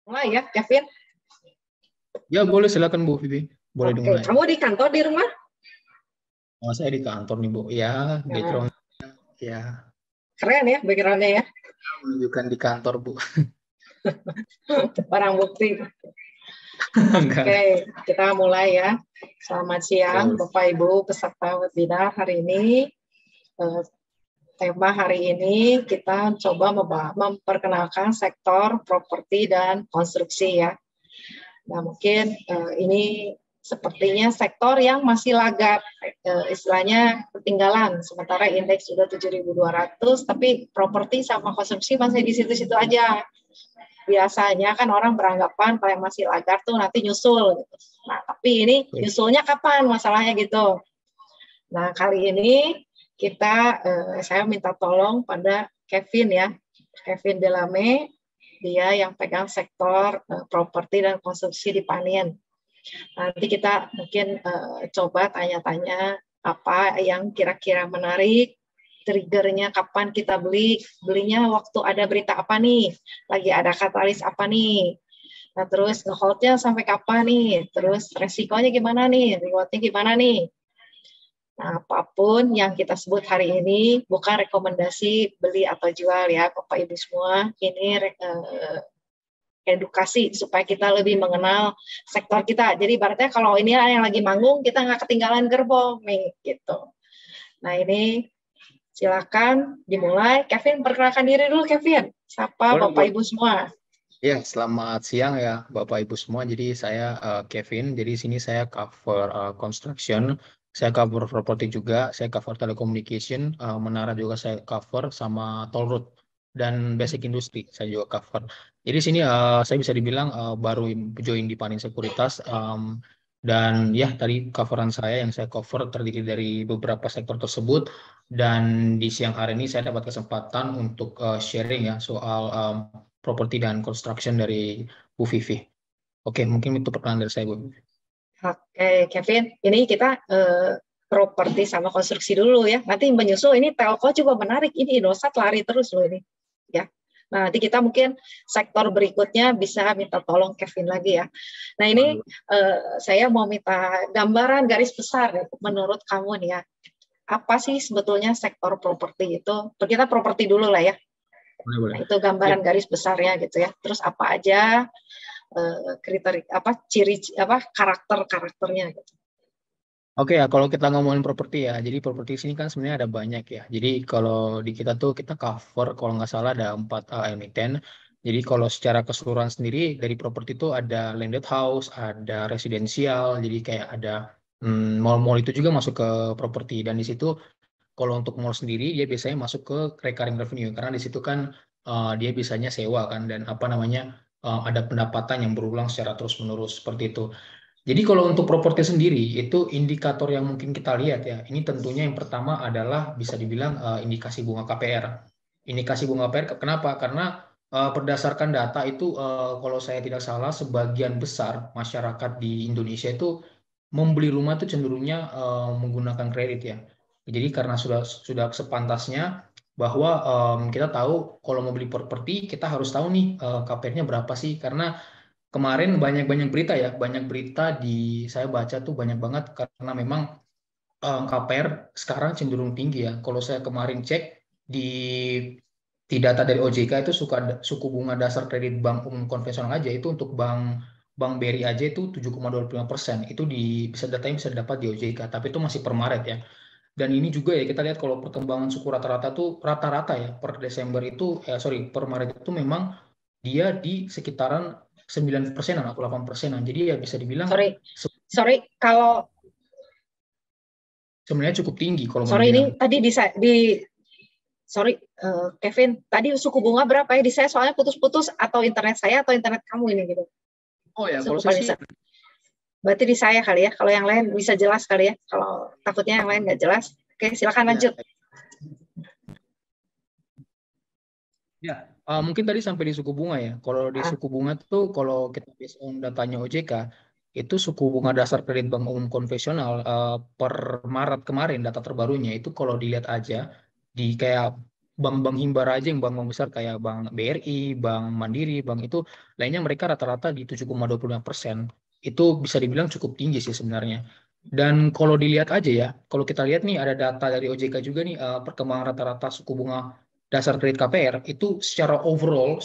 Mulai ya, Kevin. Ya boleh, silakan Bu Vivi. Boleh Oke, dimulai. kamu di kantor di rumah? Oh, saya di kantor nih Bu. Ya, Nah, background ya keren ya background-nya ya. menunjukkan di kantor Bu. Barang bukti. Enggak. Oke, kita mulai ya. Selamat siang Oke. Bapak Ibu peserta webinar hari ini. Eh, Tema hari ini kita coba memperkenalkan sektor properti dan konstruksi ya. Nah, mungkin ini sepertinya sektor yang masih lagap, istilahnya ketinggalan. Sementara indeks sudah 7.200, tapi properti sama konstruksi masih di situ-situ aja. Biasanya kan orang beranggapan kalau yang masih lagap tuh nanti nyusul. Gitu. Nah, tapi ini nyusulnya kapan masalahnya gitu. Nah, kali ini saya minta tolong pada Kevin ya, Kevin Delame, dia yang pegang sektor properti dan konstruksi di Panin. Nanti kita mungkin coba tanya-tanya apa yang kira-kira menarik, triggernya kapan kita belinya waktu ada berita apa nih, lagi ada katalis apa nih. Nah, terus nge-hold-nya sampai kapan nih, terus resikonya gimana nih, reward-nya gimana nih. Nah, apapun yang kita sebut hari ini bukan rekomendasi beli atau jual ya, Bapak Ibu semua. Ini edukasi supaya kita lebih mengenal sektor kita. Jadi ibaratnya kalau ini yang lagi manggung, kita nggak ketinggalan gerbong nih, gitu. Nah, ini silakan dimulai. Kevin, perkenalkan diri dulu, Kevin. Sapa Boleh, Bapak boleh. Ibu semua. Ya, selamat siang ya Bapak Ibu semua. Jadi saya Kevin. Jadi sini saya cover construction, saya cover property juga, saya cover telecommunication, menara juga saya cover sama toll road dan basic industry saya juga cover. Jadi sini saya bisa dibilang baru join di Panin Sekuritas dan ya tadi coveran saya yang saya cover terdiri dari beberapa sektor tersebut dan di siang hari ini saya dapat kesempatan untuk sharing ya soal properti dan construction dari Bu Vivi. Oke, mungkin itu perkenalan dari saya, Bu. Oke, Kevin. Ini kita properti sama konstruksi dulu ya. Nanti menyusul ini telco juga menarik. Ini Indosat lari terus loh ini. Ya. Nah, nanti kita mungkin sektor berikutnya bisa minta tolong Kevin lagi ya. Nah, ini saya mau minta gambaran garis besar ya, menurut kamu nih ya. Apa sih sebetulnya sektor properti itu? Kita properti dulu lah ya. Boleh, boleh. Nah, itu Ya. gambaran garis besarnya gitu ya. Terus apa aja kriteria ciri karakternya gitu. Oke ya, kalau kita ngomongin properti ya, jadi properti sini kan sebenarnya ada banyak ya. Jadi kalau di kita tuh kita cover kalau nggak salah ada 4 emiten. Jadi kalau secara keseluruhan sendiri dari properti itu ada landed house, ada residensial, jadi kayak ada mall-mall itu juga masuk ke properti dan di situ kalau untuk mall sendiri dia biasanya masuk ke recurring revenue karena di situ kan dia biasanya sewa kan dan apa namanya ada pendapatan yang berulang secara terus-menerus seperti itu. Jadi kalau untuk properti sendiri itu indikator yang mungkin kita lihat ya. Ini tentunya yang pertama adalah bisa dibilang indikasi bunga KPR. Indikasi bunga KPR kenapa? Karena berdasarkan data itu kalau saya tidak salah sebagian besar masyarakat di Indonesia itu membeli rumah itu cenderungnya menggunakan kredit ya. Jadi karena sudah sepantasnya bahwa kita tahu kalau mau beli properti kita harus tahu nih KPR-nya berapa sih karena kemarin banyak-banyak berita ya, banyak berita di saya baca tuh banyak banget karena memang KPR sekarang cenderung tinggi ya. Kalau saya kemarin cek di data dari OJK itu suku bunga dasar kredit bank umum konvensional aja itu untuk Bank BRI aja itu 7,25%. Itu bisa datanya bisa dapat di OJK, tapi itu masih per Maret ya. Dan ini juga ya kita lihat kalau perkembangan suku rata-rata tuh rata-rata ya per Desember itu sorry per Maret itu memang dia di sekitaran 9%-an atau 8%-an. Jadi ya bisa dibilang Sorry kalau sebenarnya cukup tinggi kalau mau sorry dibilang. ini tadi Kevin, tadi suku bunga berapa ya? Di saya soalnya putus-putus atau internet saya atau internet kamu ini gitu. Oh ya, kalau Suku saya sih berarti di saya kali ya. Kalau yang lain bisa jelas kali ya. Kalau takutnya yang lain nggak jelas. Oke, silakan lanjut. Ya, mungkin tadi sampai di suku bunga ya. Kalau di suku bunga tuh kalau kita based on datanya OJK, itu suku bunga dasar kredit bank umum konvensional per Maret kemarin data terbarunya itu kalau dilihat aja di kayak bank-bank himbara aja yang bank-bank besar kayak Bank BRI, Bank Mandiri, bank itu lainnya mereka rata-rata di 7,25%. Itu bisa dibilang cukup tinggi sih sebenarnya. Dan kalau dilihat aja ya, kalau kita lihat nih ada data dari OJK juga nih perkembangan rata-rata suku bunga dasar kredit KPR itu secara overall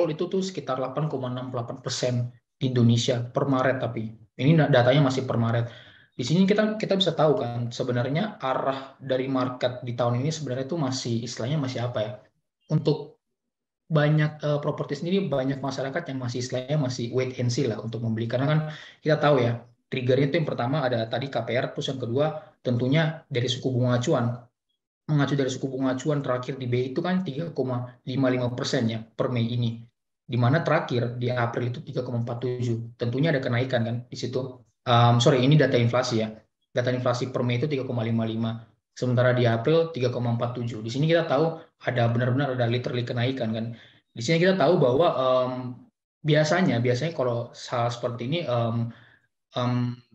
itu tuh sekitar 8,68% di Indonesia per Maret, tapi ini datanya masih per Maret. Di sini kita kita bisa tahu kan sebenarnya arah dari market di tahun ini sebenarnya itu masih istilahnya masih apa ya? Untuk banyak properti sendiri banyak masyarakat yang masih istilahnya masih wait and see lah untuk membeli karena kan kita tahu ya triggernya itu yang pertama ada tadi KPR, terus yang kedua tentunya dari suku bunga acuan. Mengacu dari suku bunga acuan terakhir di BI itu kan 3,55% ya per Mei ini, di mana terakhir di April itu 3,47. Tentunya ada kenaikan kan di situ. Sorry, ini data inflasi ya. Data inflasi per Mei itu 3,55. Sementara di April 3,47. Di sini kita tahu ada benar-benar ada literally kenaikan kan. Di sini kita tahu bahwa biasanya kalau hal seperti ini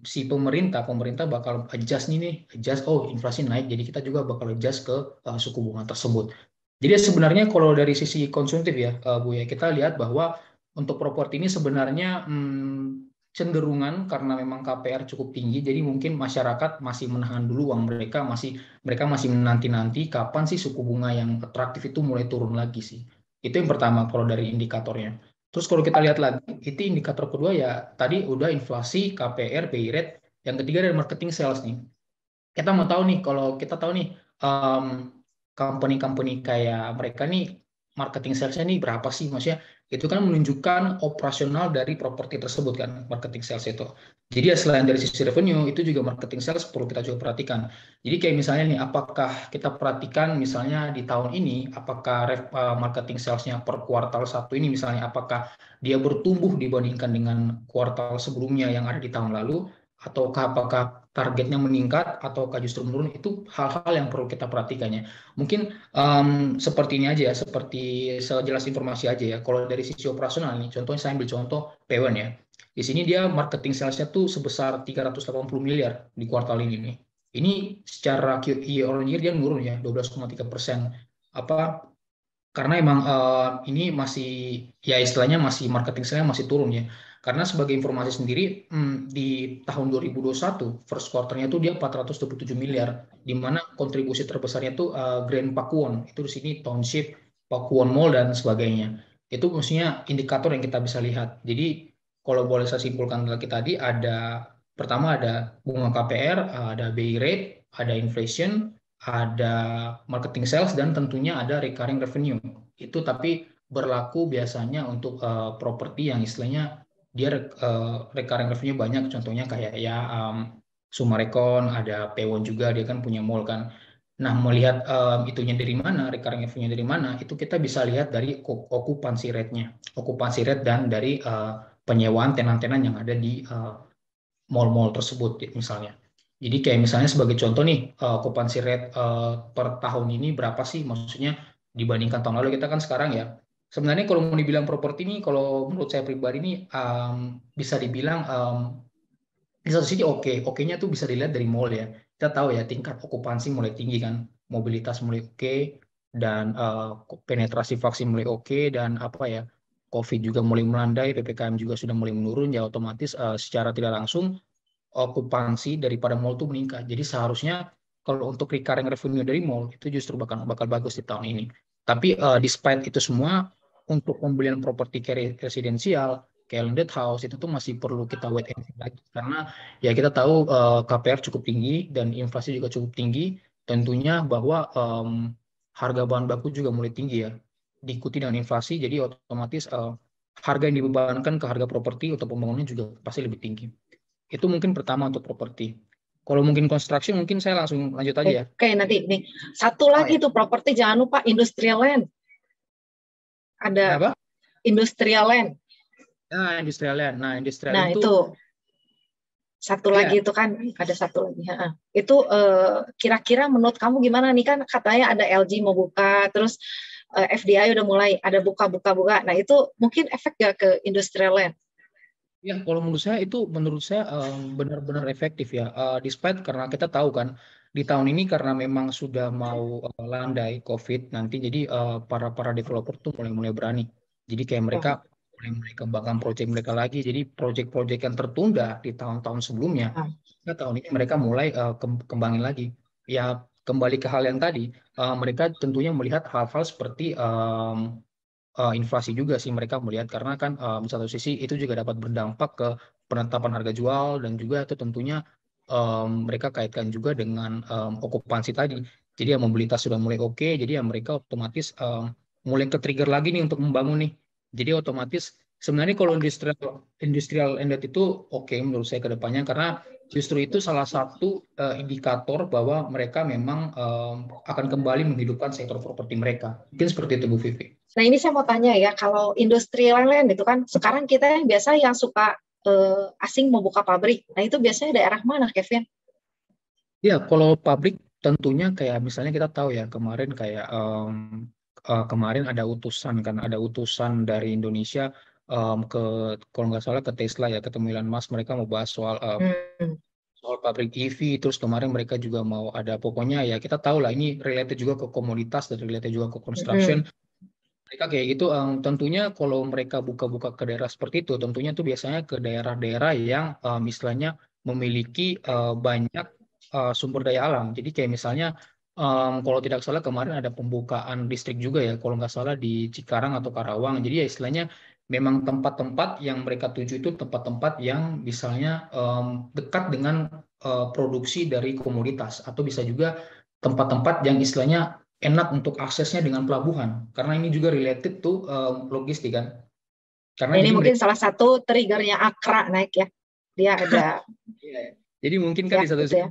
si pemerintah bakal adjust adjust, oh inflasi naik, jadi kita juga bakal adjust ke suku bunga tersebut. Jadi sebenarnya kalau dari sisi konsumtif ya, Bu ya, kita lihat bahwa untuk properti ini sebenarnya cenderungan karena memang KPR cukup tinggi, jadi mungkin masyarakat masih menahan dulu uang mereka masih menanti-nanti kapan sih suku bunga yang atraktif itu mulai turun lagi sih. Itu yang pertama kalau dari indikatornya. Terus kalau kita lihat lagi, itu indikator kedua ya tadi udah inflasi, KPR, BI rate. Yang ketiga dari marketing sales nih. Kita mau tahu nih, kalau kita tahu nih um, company-company kayak mereka nih marketing salesnya nih berapa sih? Maksudnya itu kan menunjukkan operasional dari properti tersebut kan, marketing sales itu. Jadi ya selain dari sisi revenue, itu juga marketing sales perlu kita juga perhatikan. Jadi kayak misalnya nih, apakah kita perhatikan misalnya di tahun ini, apakah marketing salesnya per kuartal satu ini misalnya, apakah dia bertumbuh dibandingkan dengan kuartal sebelumnya yang ada di tahun lalu, ataukah apakah targetnya meningkat ataukah justru menurun, itu hal-hal yang perlu kita perhatikannya. Mungkin seperti ini aja ya, seperti sejelas informasi aja ya. Kalau dari sisi operasional nih, contohnya saya ambil contoh P1 ya. Di sini dia marketing salesnya tuh sebesar 380 miliar di kuartal ini nih. Ini secara year on year dia nurun ya, 12,3%. Apa karena emang ini masih ya istilahnya masih marketing saya masih turun ya. Karena sebagai informasi sendiri di tahun 2021 first quarter-nya itu dia 427 miliar, di mana kontribusi terbesarnya itu Grand Pakuwon, itu di sini Township, Pakuwon Mall dan sebagainya. Itu maksudnya indikator yang kita bisa lihat. Jadi kalau boleh saya simpulkan lagi tadi ada pertama ada bunga KPR, ada BI rate, ada inflation, ada marketing sales, dan tentunya ada recurring revenue. Itu tapi berlaku biasanya untuk properti yang istilahnya dia recurring revenue banyak, contohnya kayak ya Sumarekon, ada Pewon juga, dia kan punya mall kan. Nah, melihat itunya dari mana, recurring revenue dari mana, itu kita bisa lihat dari okupansi rate-nya. Okupansi rate dan dari penyewaan tenan-tenan yang ada di mall-mall tersebut misalnya. Jadi kayak misalnya sebagai contoh nih, occupancy rate per tahun ini berapa sih? Maksudnya dibandingkan tahun lalu, kita kan sekarang ya. Sebenarnya kalau mau dibilang properti ini, kalau menurut saya pribadi ini bisa dibilang di satu sisi oke-nya tuh bisa dilihat dari mall ya. Kita tahu ya tingkat okupansi mulai tinggi kan, mobilitas mulai oke, dan penetrasi vaksin mulai oke, dan apa ya, COVID juga mulai melandai, PPKM juga sudah mulai menurun, ya otomatis secara tidak langsung okupansi daripada mall itu meningkat. Jadi seharusnya kalau untuk recurring revenue dari mall itu justru bakal bagus di tahun ini. Tapi despite itu semua, untuk pembelian properti residensial kayak landed house itu tuh masih perlu kita wait and see lagi, karena ya kita tahu KPR cukup tinggi dan inflasi juga cukup tinggi, tentunya bahwa harga bahan baku juga mulai tinggi ya, diikuti dengan inflasi, jadi otomatis harga yang dibebankan ke harga properti untuk pembangunannya juga pasti lebih tinggi. Itu mungkin pertama untuk properti. Kalau mungkin construction, mungkin saya langsung lanjut aja ya. Oke, nanti nih. Satu lagi tuh properti, jangan lupa industrial land. Ada Apa? industrial land. Nah, industrial land. Nah, industrial Nah, land itu satu lagi itu kan ada satu lagi. Itu kira-kira menurut kamu gimana nih, kan katanya ada LG mau buka, terus FDI udah mulai ada buka. Nah, itu mungkin efek gak ke industrial land? Ya, kalau menurut saya itu benar-benar efektif ya. Despite karena kita tahu kan di tahun ini karena memang sudah mau landai COVID nanti, jadi para developer tuh mulai berani. Jadi kayak mereka Ya. mulai kembangkan proyek mereka lagi. Jadi proyek-proyek yang tertunda di tahun-tahun sebelumnya, Nah, nah, tahun ini mereka mulai kembangin lagi. Ya kembali ke hal yang tadi, mereka tentunya melihat hal-hal seperti inflasi juga sih mereka melihat, karena kan di satu sisi itu juga dapat berdampak ke penetapan harga jual, dan juga itu tentunya mereka kaitkan juga dengan okupansi tadi. Jadi ya mobilitas sudah mulai oke, jadi ya mereka otomatis mulai ke trigger lagi nih untuk membangun nih. Jadi otomatis sebenarnya kalau industrial ended itu oke menurut saya ke depannya, karena justru itu salah satu indikator bahwa mereka memang akan kembali menghidupkan sektor properti mereka. Mungkin seperti itu Bu Vivi. nah, ini saya mau tanya ya, kalau industri lain-lain itu kan sekarang kita yang biasa yang suka asing membuka pabrik. Nah, itu biasanya daerah mana, Kevin? Ya, kalau pabrik tentunya kayak misalnya kita tahu ya kemarin kayak kemarin ada utusan dari Indonesia ke, kalau nggak salah, ke Tesla ya, ketemu Elon Musk, mereka mau bahas Hmm. soal pabrik EV. Terus kemarin mereka juga mau ada, pokoknya ya kita tahu lah ini related juga ke komoditas dan related juga ke construction. Hmm. Mereka kayak gitu, tentunya kalau mereka buka-buka ke daerah seperti itu, tentunya tuh biasanya ke daerah-daerah yang istilahnya memiliki banyak sumber daya alam. Jadi kayak misalnya, kalau tidak salah kemarin ada pembukaan listrik juga ya, kalau nggak salah di Cikarang atau Karawang. Jadi ya istilahnya memang tempat-tempat yang mereka tuju itu tempat-tempat yang misalnya dekat dengan produksi dari komoditas, atau bisa juga tempat-tempat yang istilahnya enak untuk aksesnya dengan pelabuhan, karena ini juga related tuh logistik kan, karena Nah, ini jadi mungkin mereka. salah satu triggernya Akra naik ya. Dia ada, Iya, ya. Jadi mungkin kan ya di satu itu sisi, ya.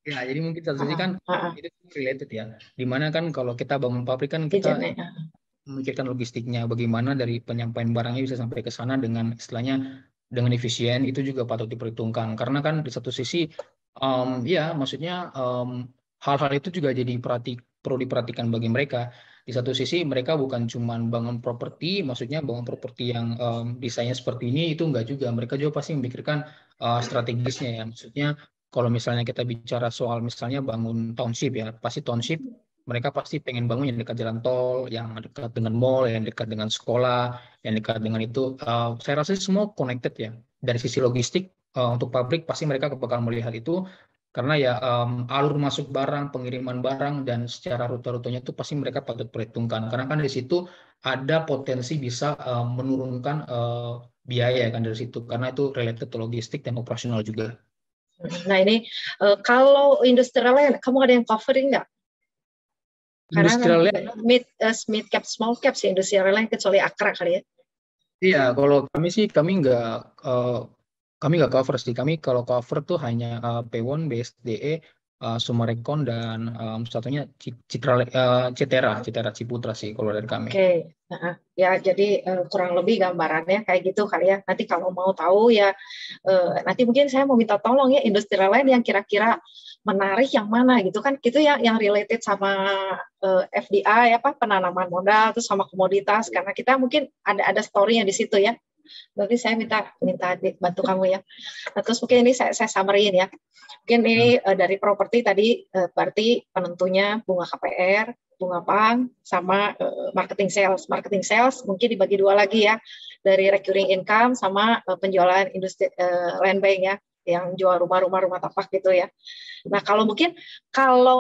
ya jadi mungkin satu sisi Ah, kan ah, ah. itu related ya, dimana kan kalau kita bangun pabrik kan kita Gadgetnya, ah. memikirkan logistiknya, bagaimana dari penyampaian barangnya bisa sampai ke sana dengan istilahnya dengan efisien, itu juga patut diperhitungkan, karena kan di satu sisi ya maksudnya hal-hal itu juga jadi perlu diperhatikan bagi mereka. Di satu sisi mereka bukan cuma bangun properti, maksudnya bangun properti yang desainnya seperti ini, itu enggak juga, mereka juga pasti memikirkan strategisnya ya, maksudnya kalau misalnya kita bicara soal misalnya bangun township ya, pasti township mereka pasti pengen bangun yang dekat jalan tol, yang dekat dengan mall, yang dekat dengan sekolah, yang dekat dengan itu. Saya rasa semua connected ya. Dari sisi logistik untuk pabrik pasti mereka bakal melihat itu, karena ya alur masuk barang, pengiriman barang, dan secara rute-rutenya itu pasti mereka patut perhitungkan. Karena kan di situ ada potensi bisa menurunkan biaya kan dari situ, karena itu related to logistik dan operasional juga. Nah, ini kalau industri lain, kamu ada yang covering nggak? Karena Industrial. mid cap, small cap sih industri lain, kecuali Akra kali ya. Iya, kalau kami sih eh, kami nggak cover sih. Kami kalau cover tuh hanya P1, BSDE, Sumarekon, dan satunya Cetera Ciputra sih kalau dari kami. Oke, nah, ya jadi kurang lebih gambarannya kayak gitu kali ya. Nanti kalau mau tahu ya, nanti mungkin saya mau minta tolong ya industri lain yang kira-kira menarik yang mana gitu kan? Itu yang related sama FDI apa penanaman modal terus sama komoditas, karena kita mungkin ada story-nya di situ ya. Berarti saya minta bantu kamu ya. Nah, terus mungkin ini saya summary-in ya. Mungkin ini Hmm. dari properti tadi berarti penentunya bunga KPR, bunga bank, sama marketing sales. Marketing sales mungkin dibagi dua lagi ya, dari recurring income sama penjualan industri land bank ya, yang jual rumah tapak gitu ya. Nah, kalau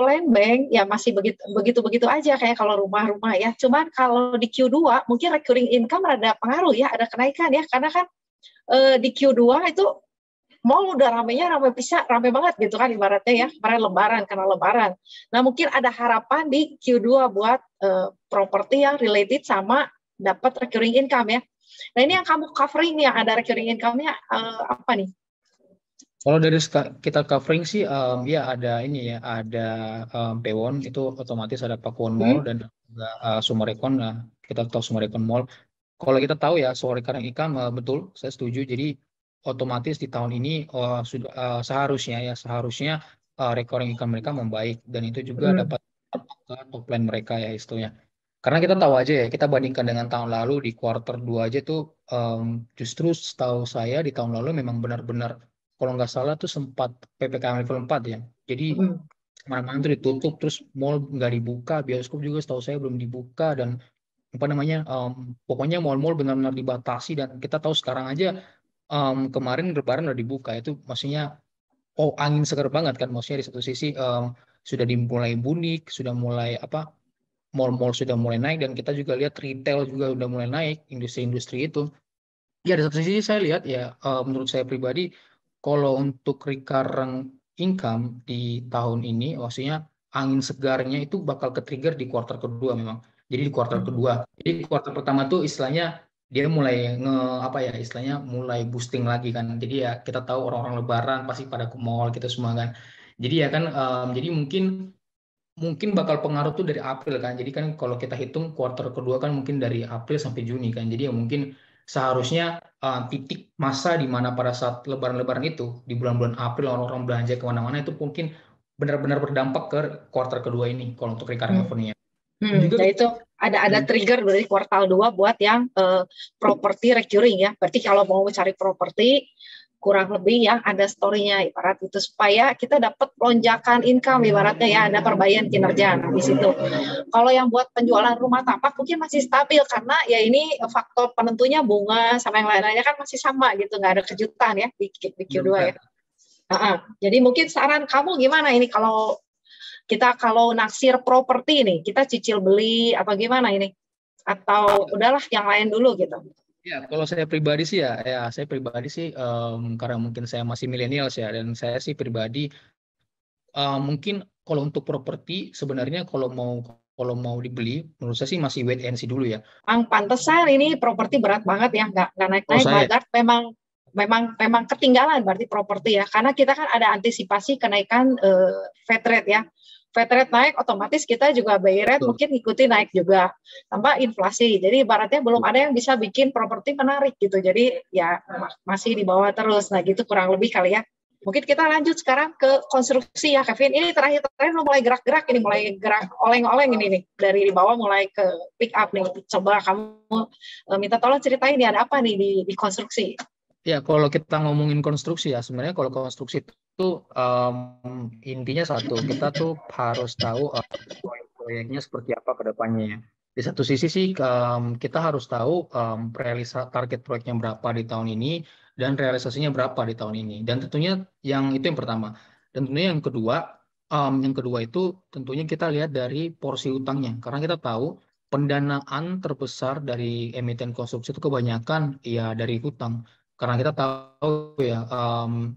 land bank ya masih begitu aja kayak kalau rumah-rumah ya. Cuman kalau di Q2 mungkin recurring income ada pengaruh ya, ada kenaikan ya, karena kan di Q2 itu mall udah rame banget gitu kan ibaratnya ya, karena lebaran. Nah, mungkin ada harapan di Q2 buat properti yang related sama dapat recurring income ya. Nah, ini yang kamu covering yang ada recurring income-nya apa nih? Kalau dari kita covering sih, ya ada ini ya, ada Pewon itu otomatis ada Pakuwon Mall Hmm? dan juga Sumarekon. Nah, kita tahu Sumarekon Mall. Kalau kita tahu ya soal recurring income, betul, saya setuju. Jadi otomatis di tahun ini sudah seharusnya recurring income mereka membaik, dan itu juga Hmm. dapat ke top line mereka ya istilahnya. Karena kita tahu aja ya, kita bandingkan dengan tahun lalu di kuarter 2 aja tuh, justru setahu saya di tahun lalu memang benar-benar kalau nggak salah tuh sempat PPKM level 4 ya. Jadi Hmm. mana-mana tuh ditutup, terus mall nggak dibuka, bioskop juga setahu saya belum dibuka, dan apa namanya, pokoknya mall-mall benar-benar dibatasi. Dan kita tahu sekarang aja, kemarin Lebaran udah dibuka, itu maksudnya oh angin segar banget kan, maksudnya di satu sisi sudah dimulai bunik, sudah mulai apa, mall-mall sudah mulai naik, dan kita juga lihat retail juga udah mulai naik, industri-industri itu. Ya, di satu sisi saya lihat ya, menurut saya pribadi, kalau untuk recurrent income di tahun ini, maksudnya angin segarnya itu bakal ke-trigger di kuartal kedua memang. Jadi di kuartal kedua. Jadi kuartal pertama tuh istilahnya dia mulai apa ya, istilahnya mulai boosting lagi kan. Jadi ya kita tahu orang-orang Lebaran pasti pada ke mall kita semua kan. Jadi ya kan, jadi mungkin mungkin bakal pengaruh tuh dari April kan. Jadi kan kalau kita hitung kuartal kedua kan mungkin dari April sampai Juni kan. Jadi ya mungkin seharusnya titik masa di mana pada saat Lebaran-Lebaran itu di bulan-bulan April orang-orang belanja kemana-mana itu mungkin benar-benar berdampak ke kuartal kedua ini kalau untuk recurring Hmm. revenue-nya. Juga Nah itu ada trigger dari kuartal 2 buat yang properti recurring ya. Berarti kalau mau cari properti kurang lebih yang ada story-nya ibarat itu supaya kita dapat lonjakan income ibaratnya ya, ada perbaikan kinerja. Nah, di situ. Kalau yang buat penjualan rumah tapak mungkin masih stabil karena ya ini faktor penentunya bunga sama yang lain-lainnya kan masih sama gitu, nggak ada kejutan ya di Q2 ya. Jadi mungkin saran kamu gimana ini kalau kita kalau naksir properti nih, kita cicil beli apa gimana ini? Atau udahlah yang lain dulu gitu. ya, kalau saya pribadi sih saya pribadi sih, karena mungkin saya masih milenial ya, dan saya sih pribadi mungkin kalau untuk properti sebenarnya kalau mau dibeli, menurut saya sih masih wait and see dulu ya. Pantesan ini properti berat banget ya, nggak Kalau naik-naik. saya Bagard memang ketinggalan berarti properti ya, karena kita kan ada antisipasi kenaikan Fed rate ya. Fed rate naik, otomatis kita juga BI rate betul. mungkin ikuti naik juga, tambah inflasi. Jadi ibaratnya belum ada yang bisa bikin properti menarik gitu. Jadi ya masih di bawah terus. Nah gitu kurang lebih kali ya. Mungkin kita lanjut sekarang ke konstruksi ya, Kevin. Ini terakhir mulai gerak-gerak, ini mulai gerak oleng-oleng ini nih. Dari di bawah mulai ke pick up nih. Coba kamu minta tolong ceritain nih ada apa nih di konstruksi. Ya, kalau kita ngomongin konstruksi ya, sebenarnya kalau konstruksi itu intinya satu, kita tuh harus tahu proyek-proyeknya seperti apa ke depannya ya. Di satu sisi sih kita harus tahu target proyeknya berapa di tahun ini dan realisasinya berapa di tahun ini. Dan tentunya itu yang pertama. Dan tentunya yang kedua itu tentunya kita lihat dari porsi utangnya. Karena kita tahu pendanaan terbesar dari emiten konstruksi itu kebanyakan ya dari hutang. Karena kita tahu ya,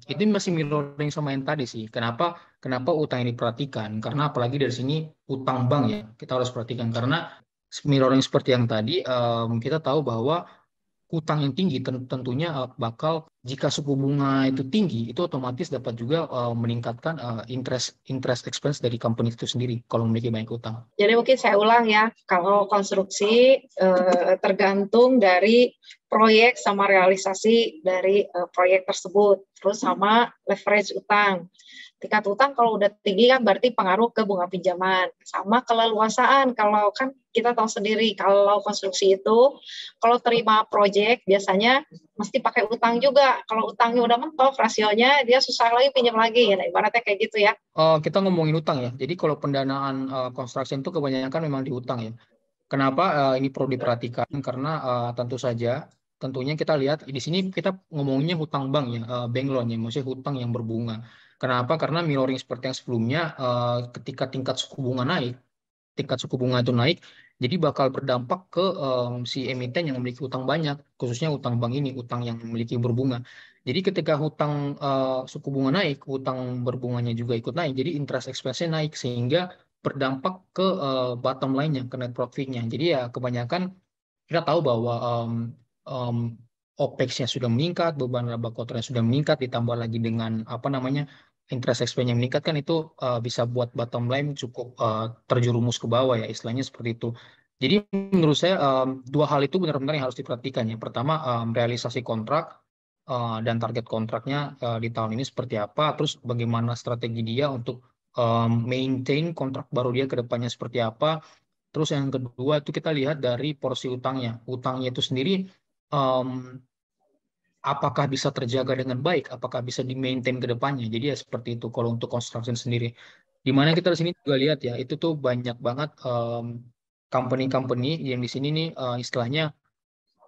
itu masih mirroring sama yang tadi sih. Kenapa utang ini diperhatikan? Karena apalagi dari sini utang bank ya, kita harus perhatikan. Karena mirroring seperti yang tadi, kita tahu bahwa utang yang tinggi tentunya bakal, jika suku bunga itu tinggi, itu otomatis dapat juga meningkatkan interest interest expense dari company itu sendiri kalau memiliki banyak utang. Jadi mungkin saya ulang ya, kalau konstruksi tergantung dari proyek sama realisasi dari proyek tersebut, terus sama leverage utang. Tingkat utang kalau udah tinggi kan berarti pengaruh ke bunga pinjaman, sama keleluasaan. Kalau kan kita tahu sendiri kalau konstruksi itu kalau terima proyek biasanya mesti pakai utang juga. Kalau utangnya udah mentok rasionya dia susah lagi pinjam lagi. Nah, ibaratnya kayak gitu ya. Kita ngomongin utang ya. Jadi kalau pendanaan construction itu kebanyakan memang di utang ya. Kenapa ini perlu diperhatikan? Karena tentunya kita lihat di sini kita ngomonginnya hutang bank ya, bank loan ya, maksudnya hutang yang berbunga. Kenapa? Karena mirroring seperti yang sebelumnya, ketika tingkat suku bunga itu naik, jadi bakal berdampak ke si emiten yang memiliki utang banyak, khususnya utang bank ini, utang yang memiliki berbunga. Jadi ketika suku bunga naik, utang berbunganya juga ikut naik, jadi interest expense-nya naik sehingga berdampak ke bottom line-nya, ke net profit-nya. Jadi ya kebanyakan kita tahu bahwa um, OPEX-nya sudah meningkat, beban laba kotornya sudah meningkat, ditambah lagi dengan apa namanya interest expense yang meningkat, kan itu bisa buat bottom line cukup terjerumus ke bawah ya, istilahnya seperti itu. Jadi menurut saya dua hal itu benar-benar yang harus diperhatikan ya. Pertama, realisasi kontrak dan target kontraknya di tahun ini seperti apa, terus bagaimana strategi dia untuk maintain kontrak baru dia ke depannya seperti apa. Terus yang kedua itu kita lihat dari porsi utangnya. Utangnya itu sendiri em, apakah bisa terjaga dengan baik, apakah bisa di-maintain ke depannya. Jadi ya seperti itu kalau untuk construction sendiri. Di mana kita di sini juga lihat ya, itu tuh banyak banget company-company yang di sini nih istilahnya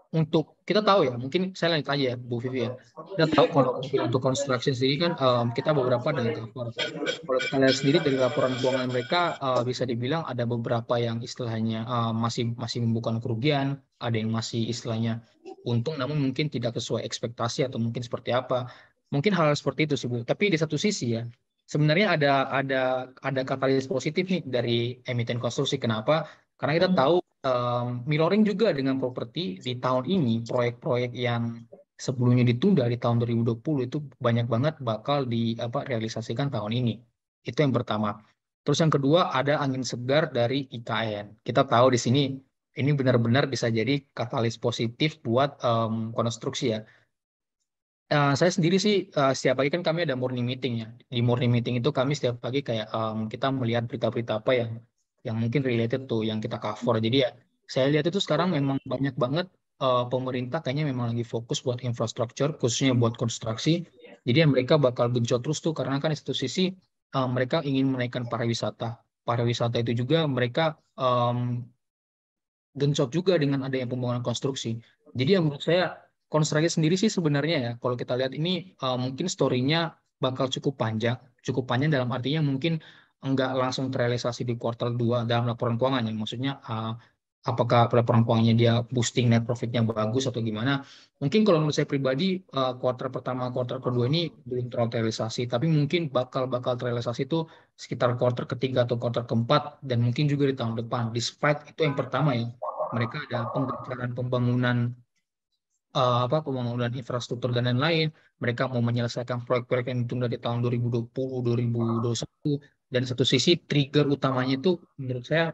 untuk kita tahu ya, mungkin saya lanjut aja ya, Bu Vivi ya. Kita tahu kalau mungkin untuk construction sendiri kan kita beberapa dengan cover. Kalau kita lihat sendiri dari laporan keuangan mereka bisa dibilang ada beberapa yang istilahnya masih masih membukukan kerugian, ada yang masih istilahnya untung namun mungkin tidak sesuai ekspektasi atau mungkin seperti apa. Mungkin hal seperti itu sih Bu. Tapi di satu sisi ya, sebenarnya ada katalis positif nih dari emiten konstruksi. Kenapa? Karena kita tahu mirroring juga dengan properti di tahun ini, proyek-proyek yang sebelumnya ditunda di tahun 2020 itu banyak banget bakal realisasikan tahun ini. Itu yang pertama. Terus yang kedua ada angin segar dari IKN. Kita tahu di sini ini benar-benar bisa jadi katalis positif buat konstruksi ya. Saya sendiri sih setiap pagi kan kami ada morning meeting ya. Di morning meeting itu kami setiap pagi kayak kita melihat berita-berita apa yang mungkin related tuh yang kita cover. Jadi ya saya lihat itu sekarang memang banyak banget pemerintah kayaknya memang lagi fokus buat infrastruktur khususnya buat konstruksi. Jadi ya mereka bakal genjot terus tuh karena kan di satu sisi mereka ingin menaikkan pariwisata. Pariwisata itu juga mereka genjot juga dengan adanya pembangunan konstruksi. Jadi yang menurut saya konstruksi sendiri sih sebenarnya ya kalau kita lihat ini mungkin story-nya bakal cukup panjang dalam artinya mungkin enggak langsung terrealisasi di kuartal 2 dalam laporan keuangannya. Maksudnya apakah laporan keuangannya dia boosting net profit-nya bagus atau gimana? Mungkin kalau menurut saya pribadi kuartal pertama, kuartal kedua ini belum terlalu terrealisasi, tapi mungkin bakal terrealisasi itu sekitar kuartal ketiga atau kuartal keempat dan mungkin juga di tahun depan. Despite itu yang pertama ya, mereka ada penggencaran pembangunan infrastruktur dan lain-lain. Mereka mau menyelesaikan proyek-proyek yang ditunda di tahun 2020, 2021. Dan satu sisi trigger utamanya itu menurut saya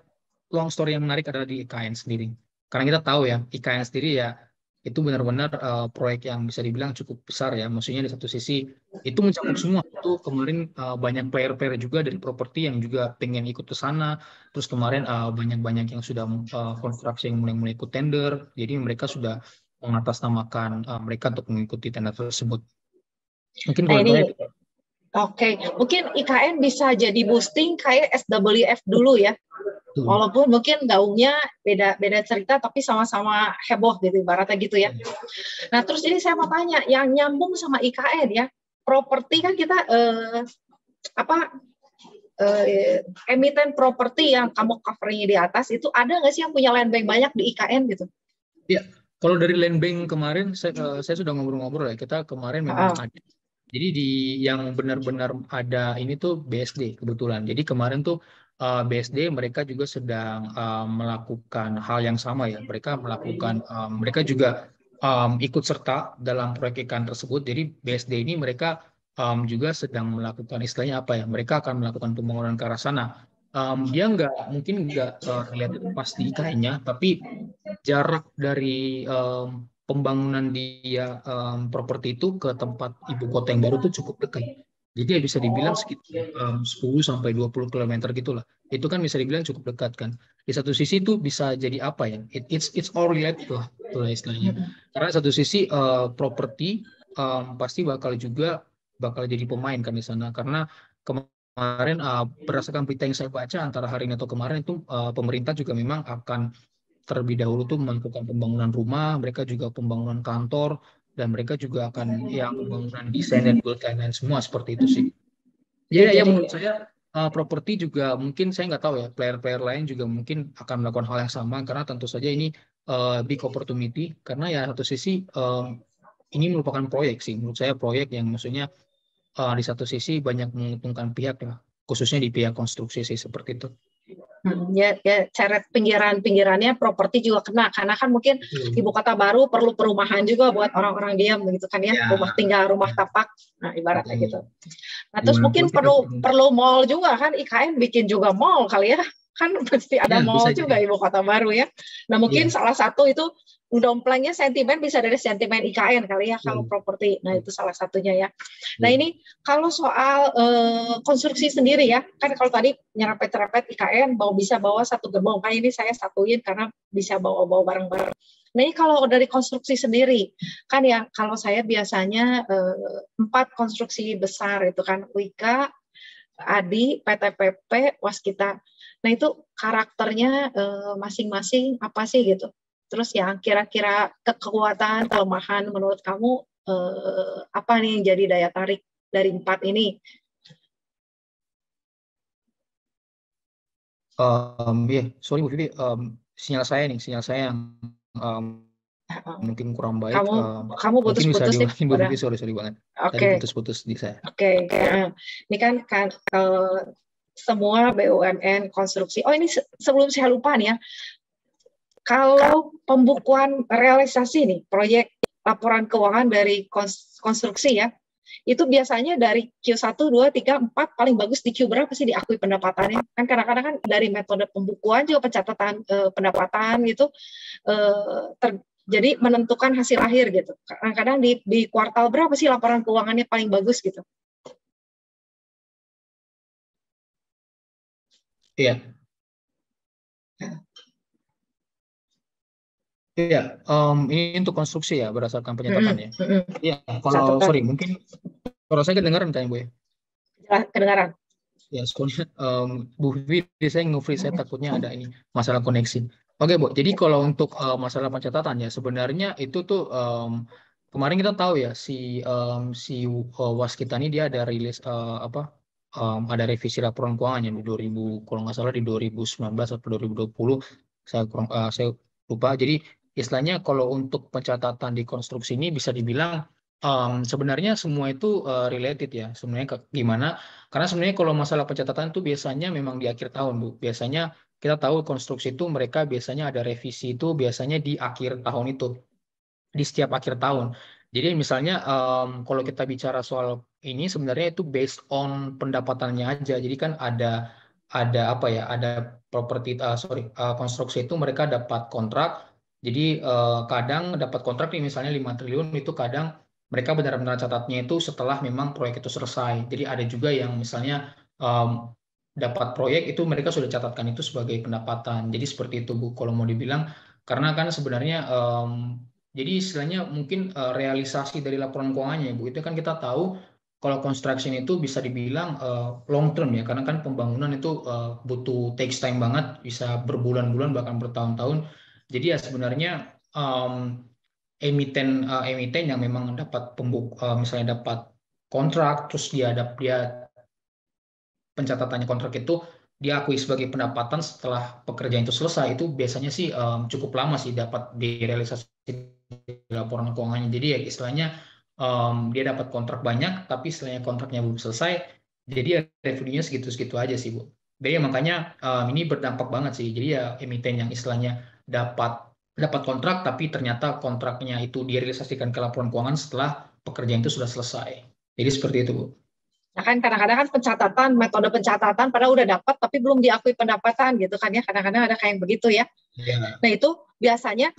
long story yang menarik adalah di IKN sendiri. Karena kita tahu ya, IKN sendiri ya itu benar-benar proyek yang bisa dibilang cukup besar ya. Maksudnya di satu sisi itu mencakup semua. Itu kemarin banyak player-player juga dari properti yang juga pengen ikut ke sana. Terus kemarin banyak-banyak yang sudah konstruksi yang mulai-mulai ikut tender. Jadi mereka sudah mengatasnamakan mereka untuk mengikuti tender tersebut. Mungkin Nah kalau ini, saya oke, mungkin IKN bisa jadi boosting kayak SWF dulu ya. betul. Walaupun mungkin gaungnya beda cerita, tapi sama-sama heboh gitu, ibaratnya gitu ya. Nah terus ini saya mau tanya, yang nyambung sama IKN ya, properti kan kita emiten properti yang kamu covernya di atas itu ada nggak sih yang punya land bank banyak di IKN gitu? Ya, kalau dari land bank kemarin saya sudah ngobrol-ngobrol ya. Kita kemarin memang ada. Jadi yang benar-benar ada ini tuh BSD kebetulan. Jadi kemarin tuh BSD mereka juga sedang melakukan hal yang sama ya. Mereka juga ikut serta dalam proyek ikan tersebut. Jadi BSD ini mereka juga sedang melakukan istilahnya apa ya? Mereka akan melakukan pembangunan ke arah sana. Dia mungkin nggak related pas di IKN-nya, tapi jarak dari pembangunan dia properti itu ke tempat ibu kota yang baru itu cukup dekat. Jadi ya bisa dibilang sekitar 10 sampai 20 kilometer gitulah. Itu kan bisa dibilang cukup dekat kan. Di satu sisi itu bisa jadi apa ya? It's all related lah itulah istilahnya. Karena satu sisi properti pasti bakal jadi pemain kan di sana karena kemarin berdasarkan berita yang saya baca antara hari ini atau kemarin itu pemerintah juga memang akan terlebih dahulu tuh melakukan pembangunan rumah, mereka juga pembangunan kantor, dan mereka juga akan ya pembangunan desain dan build lain semua seperti itu sih. Ya, Ya jadi menurut saya properti juga mungkin saya nggak tahu ya player-player lain juga mungkin akan melakukan hal yang sama karena tentu saja ini big opportunity karena ya satu sisi ini merupakan proyek sih menurut saya proyek yang maksudnya di satu sisi banyak menguntungkan pihak ya khususnya di pihak konstruksi sih seperti itu. Ya, seret pinggirannya properti juga kena karena kan mungkin ibu kota baru perlu perumahan juga buat orang-orang diam begitu kan ya, rumah tinggal, rumah tapak, nah ibaratnya gitu. Nah terus mungkin perlu mall juga kan, IKN bikin juga mall kali ya, kan pasti ada mall juga ibu kota baru ya. Nah mungkin salah satu itu domplengnya sentimen bisa dari sentimen IKN kali ya kalau properti. Nah itu salah satunya ya. Nah ini kalau soal konstruksi sendiri ya, kan kalau tadi nyerempet-nyerempet IKN bisa bawa satu gerbong, kan ini saya satuin karena bisa bawa bareng-bareng. Nah ini kalau dari konstruksi sendiri, kan ya kalau saya biasanya 4 konstruksi besar itu kan Wika, Adi, PTPP, Waskita. Nah itu karakternya masing-masing apa sih gitu. Terus yang kira-kira kekuatan, kelemahan menurut kamu apa nih yang jadi daya tarik dari 4 ini? Sorry Bu Vivi, sinyal saya yang mungkin kurang baik. Kamu kamu Mungkin bisa putus-putus sih. diulangi Bu Vivi, sorry banget. Tadi Oke. putus-putus di saya. Oke. Ini kan semua BUMN konstruksi. Oh ini sebelum saya lupa nih ya. Kalau pembukuan realisasi nih proyek laporan keuangan dari konstruksi ya, itu biasanya dari Q1, 2, 3, 4 paling bagus di Q berapa sih diakui pendapatannya? Kan kadang-kadang kan dari metode pembukuan juga pencatatan pendapatan gitu jadi menentukan hasil akhir gitu. Kadang-kadang di kuartal berapa sih laporan keuangannya paling bagus gitu? Iya. Iya, ini untuk konstruksi ya berdasarkan penyatatannya. Iya, kalau sorry mungkin kalau saya kedengaran tanya Bu ya. Kedengaran. Ya, soalnya Bu Vivi saya nge-free, saya takutnya ada ini masalah koneksi. Oke Bu, jadi kalau untuk masalah pencatatan ya sebenarnya itu tuh kemarin kita tahu ya si Waskita ini dia ada rilis ada revisi laporan keuangannya di 2000 kalau nggak salah di 2019 atau 2020 saya lupa. Jadi istilahnya kalau untuk pencatatan di konstruksi ini bisa dibilang sebenarnya semua itu related ya sebenarnya gimana karena sebenarnya kalau masalah pencatatan itu biasanya memang di akhir tahun, Bu. Biasanya kita tahu konstruksi itu mereka biasanya ada revisi itu biasanya di akhir tahun itu, di setiap akhir tahun. Jadi misalnya kalau kita bicara soal ini sebenarnya itu based on pendapatannya aja. Jadi kan ada apa ya? Ada properti konstruksi itu mereka dapat kontrak. Jadi kadang dapat kontrak nih misalnya 5 triliun itu kadang mereka benar-benar catatnya itu setelah memang proyek itu selesai. Jadi ada juga yang misalnya em, dapat proyek itu mereka sudah catatkan itu sebagai pendapatan. Jadi seperti itu Bu kalau mau dibilang karena kan sebenarnya jadi istilahnya mungkin realisasi dari laporan keuangannya Bu itu kan kita tahu kalau construction itu bisa dibilang long term ya karena kan pembangunan itu butuh takes time banget bisa berbulan-bulan bahkan bertahun-tahun. Jadi ya sebenarnya em, emiten yang memang dapat misalnya dapat kontrak terus dia pencatatannya kontrak itu diakui sebagai pendapatan setelah pekerjaan itu selesai itu biasanya sih cukup lama sih dapat direalisasi di laporan keuangannya. Jadi ya istilahnya dia dapat kontrak banyak tapi istilahnya kontraknya belum selesai jadi ya revenue-nya segitu-segitu aja sih Bu. Jadi ya makanya ini berdampak banget sih. Jadi ya emiten yang istilahnya dapat dapat kontrak tapi ternyata kontraknya itu direalisasikan ke laporan keuangan setelah pekerjaan itu sudah selesai. Jadi seperti itu Bu. Nah kan kadang-kadang kan pencatatan, metode pencatatan padahal udah dapat tapi belum diakui pendapatan gitu kan ya. Kadang-kadang ada kayak begitu ya. Ya, Nah itu biasanya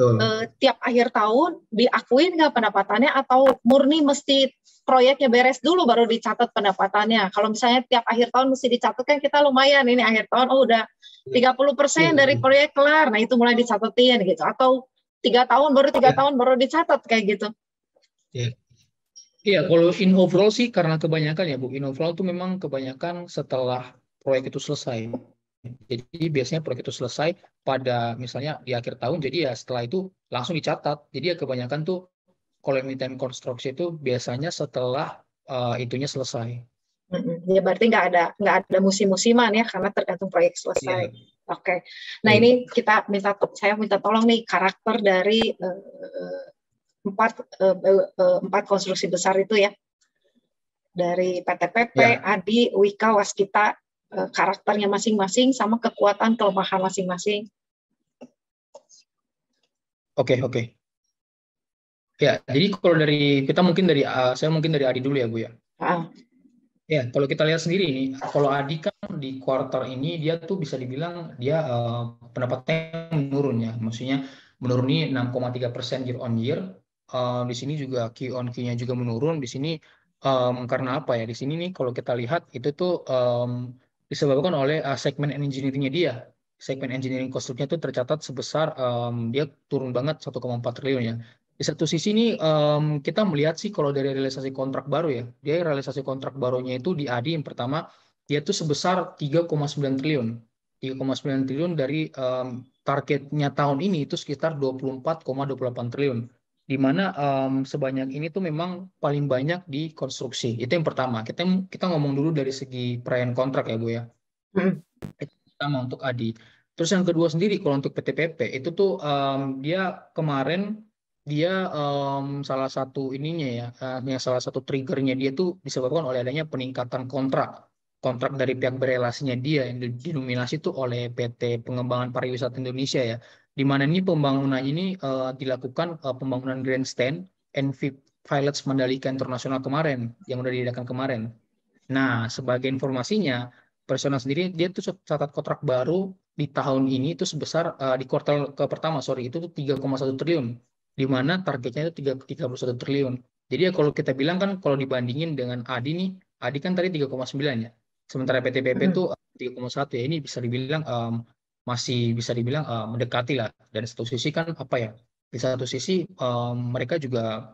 tiap akhir tahun diakuin nggak pendapatannya atau murni mesti proyeknya beres dulu baru dicatat pendapatannya. Kalau misalnya tiap akhir tahun mesti dicatat kan kita lumayan ini akhir tahun udah 30% dari proyek kelar. Nah itu mulai dicatetin gitu. Atau 3 tahun baru dicatat kayak gitu. Iya. Iya, kalau in overall sih karena kebanyakan ya Bu, in overall tuh memang kebanyakan setelah proyek itu selesai. Jadi biasanya proyek itu selesai pada misalnya di akhir tahun, jadi ya setelah itu langsung dicatat. Jadi ya kebanyakan tuh kalau emiten konstruksi itu biasanya setelah itunya selesai. Ya berarti nggak ada musim-musiman ya karena tergantung proyek selesai. Iya. Oke. Nah ini saya minta tolong nih karakter dari empat konstruksi besar itu ya dari PTPP, Ya. Adi, Wika, Waskita karakternya masing-masing sama kekuatan kelemahan masing-masing. Oke. Ya, jadi kalau dari kita saya mungkin dari Adi dulu ya Bu ya. Ya, kalau kita lihat sendiri ini, kalau Adi kan di kuartal ini dia tuh bisa dibilang dia pendapatannya menurun ya, maksudnya menurun ini 6,3% year on year. Di sini juga Q on Q-nya juga menurun. Di sini karena apa ya? Di sini nih kalau kita lihat itu tuh disebabkan oleh segmen engineering-nya dia. Segmen engineering cost-nya tuh tercatat sebesar dia turun banget 1,4 triliun ya. Di satu sisi ini kita melihat sih kalau dari realisasi kontrak baru ya, dia realisasi kontrak barunya itu di ADI yang pertama dia tuh sebesar 3,9 triliun. 3,9 triliun dari targetnya tahun ini itu sekitar 24,28 triliun. Di mana sebanyak ini tuh memang paling banyak di konstruksi. Itu yang pertama. Kita ngomong dulu dari segi perayaan kontrak ya, Bu ya. Hmm. Itu pertama untuk Adi. Terus yang kedua sendiri kalau untuk PTPP itu tuh dia kemarin dia salah satu ininya ya, yang salah satu triggernya dia tuh disebabkan oleh adanya peningkatan kontrak dari pihak berelasinya dia yang didominasi tuh oleh PT Pengembangan Pariwisata Indonesia ya, di mana ini pembangunan ini dilakukan pembangunan grandstand NV Village Mandalika Internasional kemarin yang udah diadakan kemarin. Nah, sebagai informasinya, Personal sendiri dia tuh catat kontrak baru di tahun ini itu sebesar di kuartal ke pertama sorry itu tuh 3,1 triliun, di mana targetnya itu 31 triliun. Jadi ya kalau kita bilang kan kalau dibandingin dengan Adi nih, Adi kan tadi 3,9 ya. Sementara PTPP Hmm. tuh 3,1 ya. Ini bisa dibilang masih bisa dibilang mendekati lah. Dan satu sisi kan apa ya? Di satu sisi mereka juga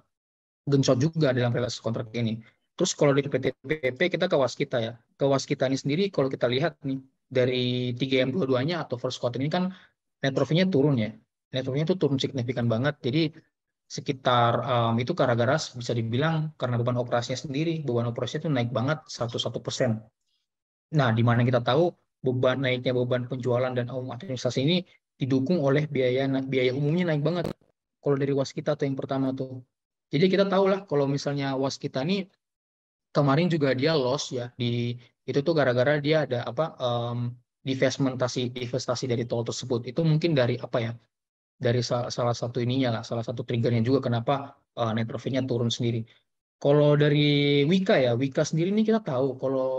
gencar juga dalam relasi kontrak ini. Terus kalau dari PTPP kita ke Waskita ya. Ke Waskita ini sendiri kalau kita lihat nih dari 3M22-nya atau first quarter ini kan net profit-nya turun ya. Net profit-nya itu turun signifikan banget. Jadi sekitar itu gara-gara bisa dibilang karena beban operasinya sendiri, beban operasinya itu naik banget 101%. Nah, di mana kita tahu naiknya beban penjualan dan administrasi ini didukung oleh biaya umumnya naik banget. Kalau dari Waskita tuh yang pertama tuh. Jadi kita tahu lah kalau misalnya Waskita ini kemarin juga dia loss ya di itu tuh gara-gara dia ada apa divestasi dari tol tersebut. Itu mungkin dari apa ya? Dari salah satu ininya lah, salah satu triggernya juga kenapa net profitnya turun sendiri. Kalau dari Wika ya, Wika sendiri ini kita tahu kalau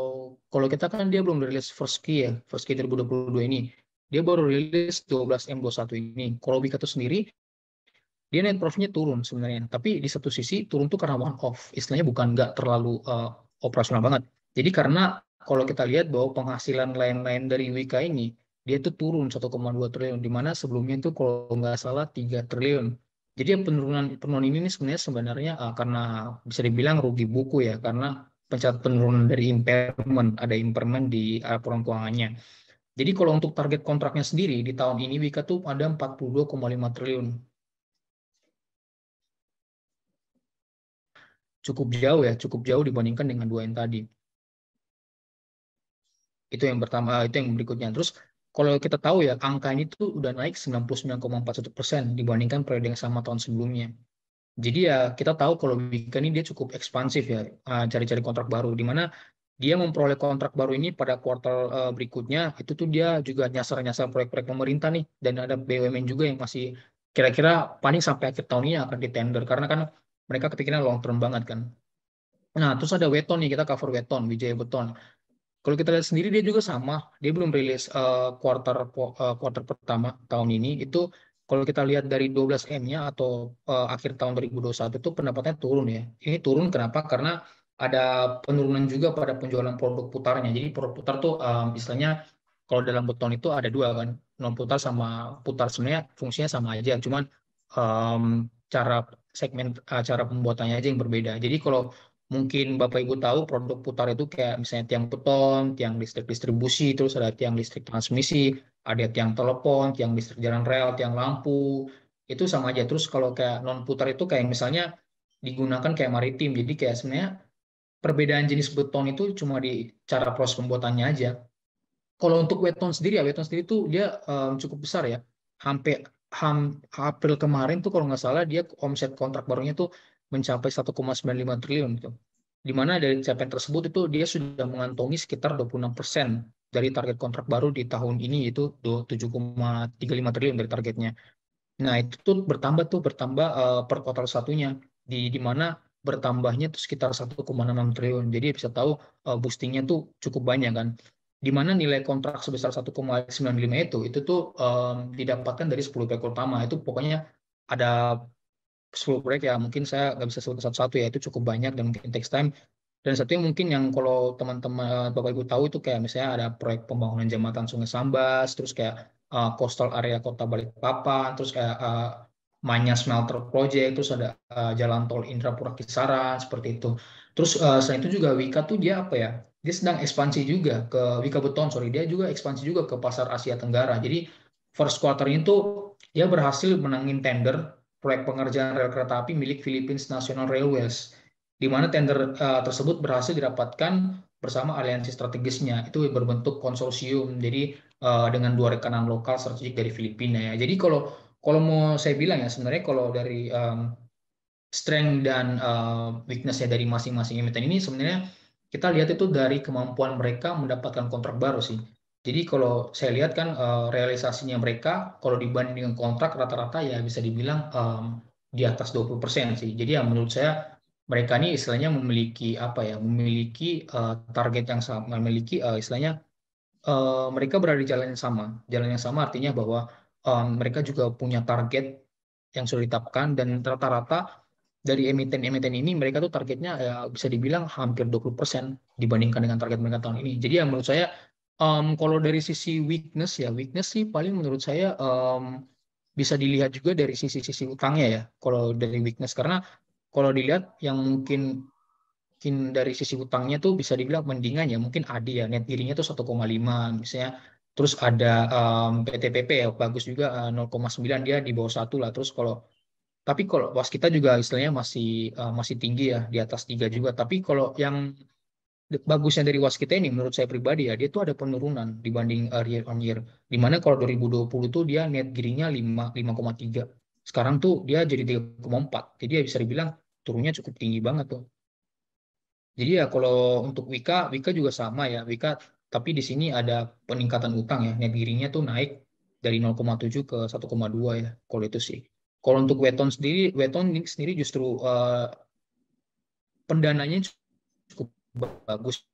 kalau kita kan dia belum rilis first key ya, first key 2022 ini. Dia baru rilis 12M21 ini. Kalau Wika itu sendiri dia net profitnya turun sebenarnya. Tapi di satu sisi turun tuh karena one off. Istilahnya bukan nggak terlalu operasional banget. Jadi karena kalau kita lihat bahwa penghasilan lain-lain dari Wika ini dia tuh turun 1,2 triliun di mana sebelumnya itu kalau nggak salah 3 triliun. Jadi penurunan penurunan ini sebenarnya karena bisa dibilang rugi buku ya karena penurunan dari impairment, ada impairment di laporan keuangannya. Jadi kalau untuk target kontraknya sendiri di tahun ini Wika tuh ada 42,5 triliun. Cukup jauh dibandingkan dengan dua yang tadi. Itu yang pertama, itu yang berikutnya. Terus kalau kita tahu ya, angka ini tuh udah naik 99,41% dibandingkan periode yang sama tahun sebelumnya. Jadi ya kita tahu kalau Wika ini dia cukup ekspansif ya, cari-cari kontrak baru. Di mana dia memperoleh kontrak baru ini pada kuartal berikutnya, itu tuh dia juga nyasar-nyasar proyek-proyek pemerintah nih. Dan ada BUMN juga yang masih kira-kira paling sampai akhir tahun ini akan ditender. Karena kan mereka kepikiran long term banget kan. Nah, terus ada Weton nih, kita cover Weton, Wijaya Beton. Kalau kita lihat sendiri dia juga sama, dia belum rilis kuartal pertama tahun ini. Itu kalau kita lihat dari 12M-nya atau akhir tahun 2021 itu pendapatannya turun ya. Ini turun kenapa? Karena ada penurunan juga pada penjualan produk putarnya. Jadi produk putar tuh istilahnya kalau dalam beton itu ada dua kan, non putar sama putar sebenarnya fungsinya sama aja, cuman em, cara cara pembuatannya aja yang berbeda. Jadi kalau mungkin Bapak Ibu tahu produk putar itu kayak misalnya tiang beton, tiang listrik distribusi, terus ada tiang listrik transmisi, ada tiang telepon, tiang listrik jalan rel, tiang lampu, itu sama aja. Terus kalau kayak non putar itu kayak misalnya digunakan kayak maritim. Jadi kayak sebenarnya perbedaan jenis beton itu cuma di cara proses pembuatannya aja. Kalau untuk Weton sendiri ya, Weton sendiri tuh dia cukup besar ya. Hampir April kemarin tuh kalau nggak salah dia omset kontrak barunya tuh mencapai 1,95 triliun gitu. Di mana dari capaian tersebut itu dia sudah mengantongi sekitar 26% dari target kontrak baru di tahun ini yaitu 7,35 triliun dari targetnya. Nah, itu tuh bertambah per kuartal satunya di mana bertambahnya tuh sekitar 1,6 triliun. Jadi bisa tahu boostingnya tuh cukup banyak kan. Di mana nilai kontrak sebesar 1,95 itu tuh didapatkan dari 10 proyek utama. Itu pokoknya ada 10 proyek ya mungkin saya nggak bisa sebut satu-satu ya itu cukup banyak dan mungkin takes time. Dan satunya mungkin yang kalau teman-teman Bapak Ibu tahu itu kayak misalnya ada proyek pembangunan jembatan Sungai Sambas, terus kayak coastal area Kota Balikpapan, terus kayak Manya Smelter Project, terus ada jalan tol Indrapura Kisaran seperti itu. Terus selain itu juga Wika tuh dia apa ya? dia sedang ekspansi juga ke Wika Beton, sorry, dia juga ekspansi juga ke pasar Asia Tenggara. Jadi first quarter itu dia berhasil menangin tender proyek pengerjaan rel kereta api milik Philippines National Railways, di mana tender tersebut berhasil didapatkan bersama aliansi strategisnya. Itu berbentuk konsorsium, jadi dengan dua rekanan lokal strategik dari Filipina ya. Jadi kalau kalau mau saya bilang ya, sebenarnya kalau dari strength dan weakness-nya dari masing-masing emiten ini sebenarnya kita lihat itu dari kemampuan mereka mendapatkan kontrak baru sih. Jadi kalau saya lihat kan realisasinya mereka kalau dibanding dengan kontrak rata-rata ya bisa dibilang di atas 20% sih. Jadi ya menurut saya mereka ini istilahnya memiliki apa ya, memiliki target yang sama, memiliki istilahnya mereka berada di jalan yang sama. Jalan yang sama artinya bahwa mereka juga punya target yang sudah ditetapkan dan rata-rata dari emiten-emiten ini mereka tuh targetnya ya bisa dibilang hampir 20% dibandingkan dengan target mereka tahun ini. Jadi ya menurut saya kalau dari sisi weakness ya weakness sih paling menurut saya bisa dilihat juga dari sisi-sisi utangnya ya. Kalau dari weakness karena kalau dilihat yang mungkin dari sisi utangnya tuh bisa dibilang mendingan ya mungkin ADI ya net gearingnya tuh 1,5 misalnya, terus ada PTPP ya bagus juga 0,9 dia di bawah satu lah, terus kalau tapi kalau waskita juga istilahnya masih tinggi ya di atas 3 juga, tapi kalau yang bagusnya dari waskita ini menurut saya pribadi ya dia tuh ada penurunan dibanding year on year, di mana kalau 2020 tuh dia net gearingnya 5,3, sekarang tuh dia jadi 3,4, jadi ya bisa dibilang turunnya cukup tinggi banget tuh. Jadi ya kalau untuk Wika, Wika juga sama ya. Wika, tapi di sini ada peningkatan utang ya. Net gearingnya tuh naik dari 0,7 ke 1,2 ya. Kalau itu sih. Kalau untuk Weton sendiri justru pendananya cukup bagus.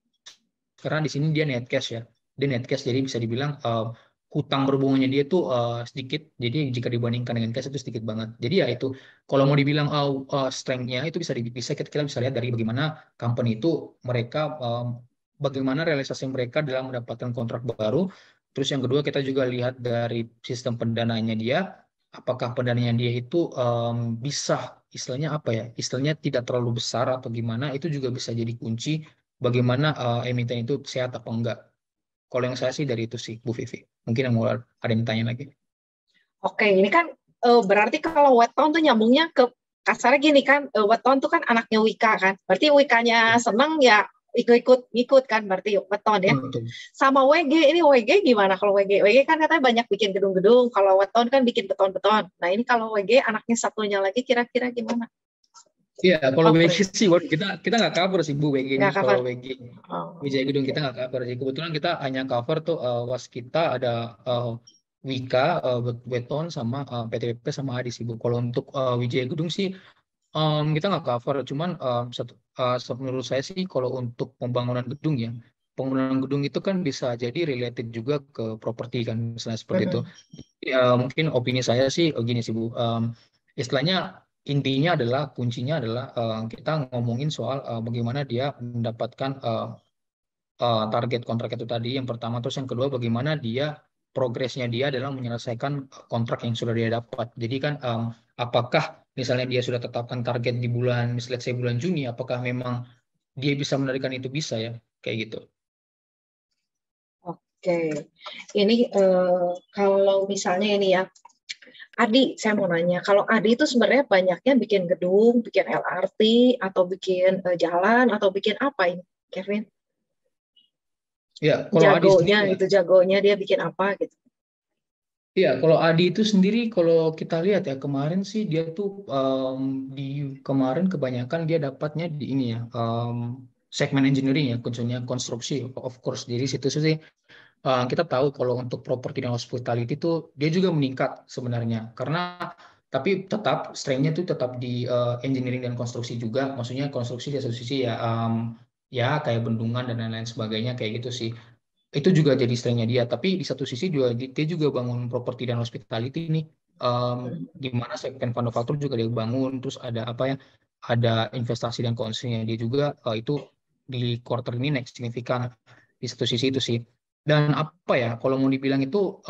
Karena di sini dia net cash ya. Dia net cash jadi bisa dibilang hutang berhubungannya dia tuh sedikit. Jadi jika dibandingkan dengan cash itu sedikit banget. Jadi ya itu kalau mau dibilang strength-nya itu bisa kita bisa lihat dari bagaimana company itu mereka bagaimana realisasi mereka dalam mendapatkan kontrak baru. Terus yang kedua kita juga lihat dari sistem pendananya dia, apakah pendananya dia itu bisa istilahnya apa ya? Istilahnya tidak terlalu besar atau gimana? Itu juga bisa jadi kunci bagaimana emiten itu sehat apa enggak. Kalau yang saya sih dari itu sih, Bu Vivi. Mungkin yang mau ada yang tanya lagi. Oke, ini kan berarti kalau Weton tuh nyambungnya ke kasarnya gini kan, Weton tuh kan anaknya Wika kan. Berarti Wikanya seneng ya ikut-ikut kan berarti Weton ya. Betul. Sama WG, ini WG gimana kalau WG? WG kan katanya banyak bikin gedung-gedung, kalau Weton kan bikin beton-beton. Nah, ini kalau WG anaknya satunya lagi kira-kira gimana? Iya, kalau WG Operate. sih, kita nggak cover sih Bu WG ini. Nggak Kalau cover. WG Oh, Wijaya Gedung oke. kita nggak cover sih. Kebetulan kita hanya cover tuh Waskita ada Wika, Weton sama PTPP sama Adi sih Bu. Kalau untuk Wijaya Gedung sih kita nggak cover. Cuman menurut saya sih kalau untuk pembangunan gedung ya, pembangunan gedung itu kan bisa jadi related juga ke properti kan, misalnya seperti itu. Mm-mm. Mungkin opini saya sih gini sih Bu. Istilahnya intinya adalah kuncinya adalah kita ngomongin soal bagaimana dia mendapatkan target kontrak itu tadi yang pertama, terus yang kedua bagaimana dia progresnya dia dalam menyelesaikan kontrak yang sudah dia dapat. Jadi kan apakah misalnya dia sudah tetapkan target di bulan misalnya saya bulan Juni, apakah memang dia bisa menarikan itu, bisa ya kayak gitu. Oke, ini kalau misalnya ini ya, Adi, saya mau nanya, kalau Adi itu sebenarnya banyaknya bikin gedung, bikin LRT, atau bikin jalan, atau bikin apa ini, Kevin? Ya, kalau Adi Jagonya sendiri ya. gitu, jagonya dia bikin apa gitu. Iya, kalau Adi itu sendiri, kalau kita lihat ya kemarin sih dia tuh di kemarin kebanyakan dia dapatnya di ini ya segmen engineering ya, khususnya konstruksi, of course. Jadi situ sih kita tahu kalau untuk properti dan hospitality itu dia juga meningkat sebenarnya, karena tapi tetap strength-nya tuh tetap di engineering dan konstruksi juga. Maksudnya konstruksi di satu sisi ya ya kayak bendungan dan lain-lain sebagainya kayak gitu sih, itu juga jadi strength-nya dia. Tapi di satu sisi juga dia juga bangun properti dan hospitality nih, di mana segmen manufaktur juga dia bangun, terus ada apa ya, ada investasi dan konsumsinya dia juga itu di quarter ini naik signifikan di satu sisi itu sih. Dan apa ya, kalau mau dibilang itu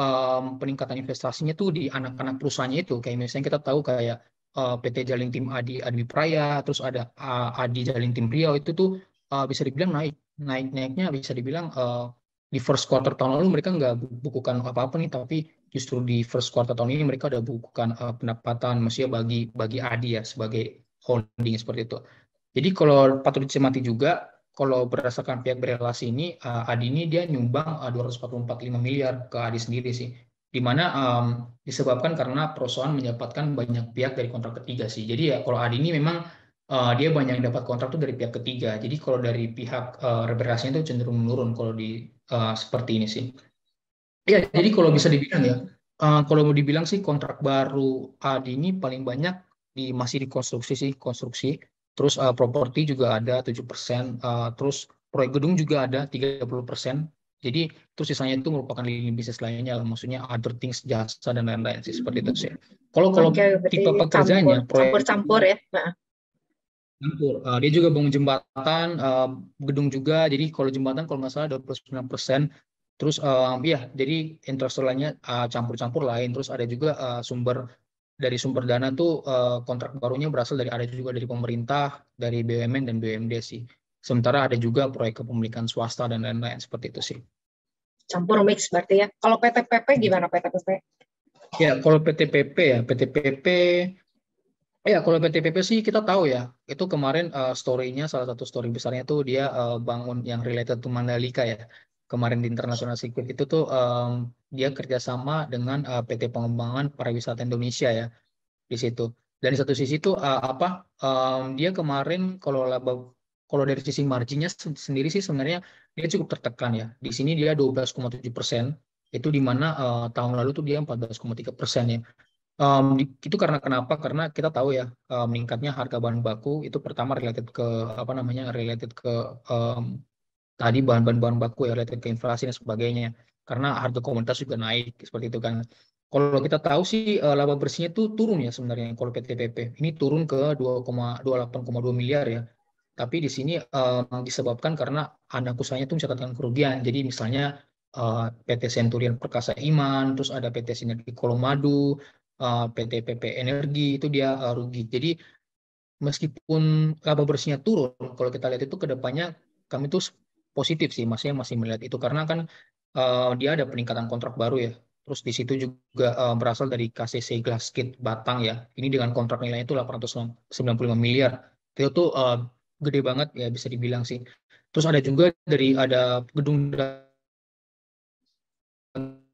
peningkatan investasinya tuh di anak-anak perusahaannya itu, kayak misalnya kita tahu kayak PT Jaling Tim Adi Praya, terus ada Adi Jaling Tim Riau itu tuh bisa dibilang naik naik-naiknya bisa dibilang di first quarter tahun lalu mereka nggak bukukan apa-apa nih, tapi justru di first quarter tahun ini mereka udah bukukan pendapatan, maksudnya bagi bagi ADI ya sebagai holding seperti itu. Jadi kalau patut dicermati juga, kalau berdasarkan pihak berelasi ini, ADI ini dia nyumbang 244,5 miliar ke ADI sendiri sih. Di mana disebabkan karena perusahaan mendapatkan banyak pihak dari kontrak ketiga sih. Jadi ya kalau ADI ini memang dia banyak yang dapat kontrak tuh dari pihak ketiga. Jadi kalau dari pihak berelasinya itu cenderung menurun kalau di seperti ini sih. Ya, jadi kalau bisa dibilang ya, kalau mau dibilang sih kontrak baru ADI ini paling banyak masih di konstruksi sih, konstruksi. Terus properti juga ada 7%, terus proyek gedung juga ada 30%. Jadi terus sisanya itu merupakan lini bisnis lainnya lah, maksudnya other things, jasa dan lain-lain sih seperti itu sih. Kalau kalau Oke, berarti tipe campur, pekerjaannya, proyek campur-campur ya. Nah, campur. Dia juga bangun jembatan, gedung juga. Jadi kalau jembatan kalau nggak salah 29%. Terus ya, jadi investor lainnya campur-campur lain. Terus ada juga sumber dana tuh kontrak barunya berasal dari ada juga dari pemerintah, dari BUMN dan BUMD sih. Sementara ada juga proyek kepemilikan swasta dan lain-lain seperti itu sih. campur mix berarti ya. Kalau PTPP gimana PTPP? Ya, kalau PTPP ya, PTPP kalau PTPP sih kita tahu ya, itu kemarin story-nya salah satu story besarnya tuh dia bangun yang related to Mandalika ya. Kemarin di International Circuit itu tuh dia kerjasama dengan PT Pengembangan Pariwisata Indonesia ya di situ. Dan di satu sisi tuh dia kemarin kalau dari sisi marginnya sendiri sih sebenarnya dia cukup tertekan ya. Di sini dia 12,7%, itu di mana tahun lalu tuh dia 14,3% ya. Itu karena kenapa? Karena kita tahu ya meningkatnya harga bahan baku itu pertama related ke apa namanya related ke em, tadi bahan-bahan baku ya related ke inflasi dan sebagainya. Karena harga komoditas juga naik seperti itu kan. Kalau kita tahu sih laba bersihnya tuh turun ya sebenarnya kalau PTPP. Ini turun ke 2,28,2 miliar ya. Tapi di sini disebabkan karena anak usahanya tuh mencatatkan kerugian. Jadi misalnya PT Senturion Perkasa Iman, terus ada PT Sinergi Kolomadu, PT PP Energi itu dia rugi. Jadi meskipun laba bersihnya turun, kalau kita lihat itu ke depannya kami tuh positif sih, maksudnya masih melihat itu karena kan dia ada peningkatan kontrak baru ya. Terus di situ juga berasal dari KCC Glassgate Batang ya. Ini dengan kontrak nilainya itu 895 miliar. Itu tuh gede banget ya bisa dibilang sih. Terus ada juga ada gedung data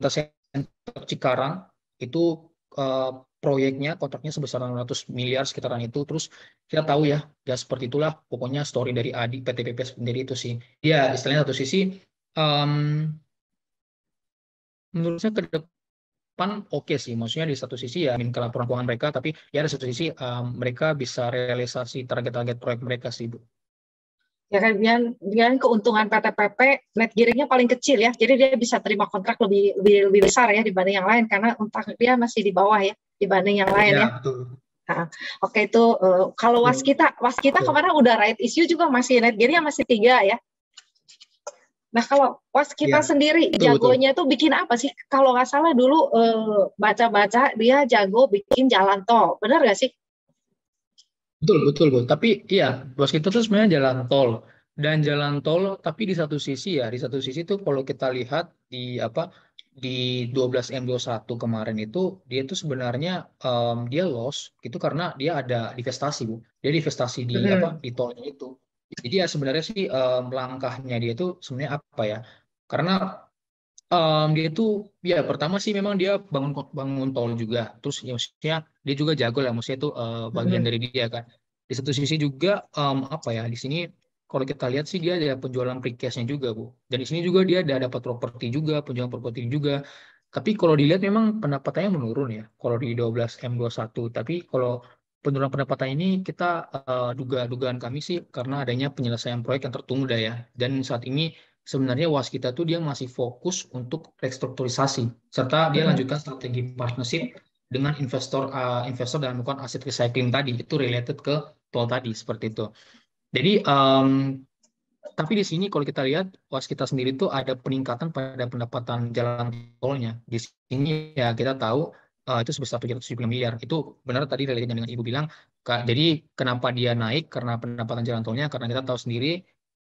center Cikarang itu eh, proyeknya kontraknya sebesar 600 miliar sekitaran itu. Terus kita tahu ya, ya seperti itulah pokoknya story dari ADI PTPP sendiri itu sih. Ya istilahnya satu sisi em, menurut saya ke depan oke sih. Maksudnya di satu sisi ya minta laporan keuangan mereka, tapi ya di satu sisi mereka bisa realisasi target-target proyek mereka sih, Bu. Ya kan dia keuntungan PTPP net gearingnya paling kecil ya. Jadi dia bisa terima kontrak lebih besar ya dibanding yang lain karena entah dia masih di bawah ya dibanding yang lain ya. Ya, betul. Nah, oke itu kalau waskita Betul. kemarin udah right issue juga masih net gearingnya masih 3 ya. Nah kalau waskita Ya, sendiri betul betul. jagonya tuh bikin apa sih? Kalau nggak salah dulu baca-baca dia jago bikin jalan tol, benar nggak sih? Betul, betul, Bu. Tapi iya, bos kita tuh sebenarnya jalan tol. Dan jalan tol, tapi di satu sisi ya, di satu sisi tuh kalau kita lihat di apa di 12M21 kemarin itu, dia tuh sebenarnya dia loss itu karena dia ada divestasi, Bu. Dia divestasi di Mm-hmm. di tolnya itu. Jadi ya sebenarnya sih langkahnya dia tuh sebenarnya apa ya? Karena dia itu ya pertama sih memang dia bangun bangun tol juga. Terus ya maksudnya dia juga jago lah, maksudnya itu bagian Mm-hmm. dari dia kan. Di satu sisi juga apa ya di sini kalau kita lihat sih dia ada penjualan precast-nya juga, Bu. Dan di sini juga dia ada dapat properti juga, penjualan properti juga. Tapi kalau dilihat memang pendapatannya menurun ya kalau di 12M21. Tapi kalau penurunan pendapatan ini kita dugaan kami sih karena adanya penyelesaian proyek yang tertunda ya. Dan saat ini sebenarnya waskita tuh dia masih fokus untuk restrukturisasi serta dia Mm-hmm. lanjutkan strategi partnership dengan investor dan melakukan aset recycling tadi itu related ke tol tadi seperti itu. Jadi tapi di sini kalau kita lihat waskita sendiri tuh ada peningkatan pada pendapatan jalan tolnya. Di sini ya kita tahu itu sebesar 770 miliar. Itu benar tadi relatednya dengan Ibu bilang. Jadi kenapa dia naik karena pendapatan jalan tolnya karena kita tahu sendiri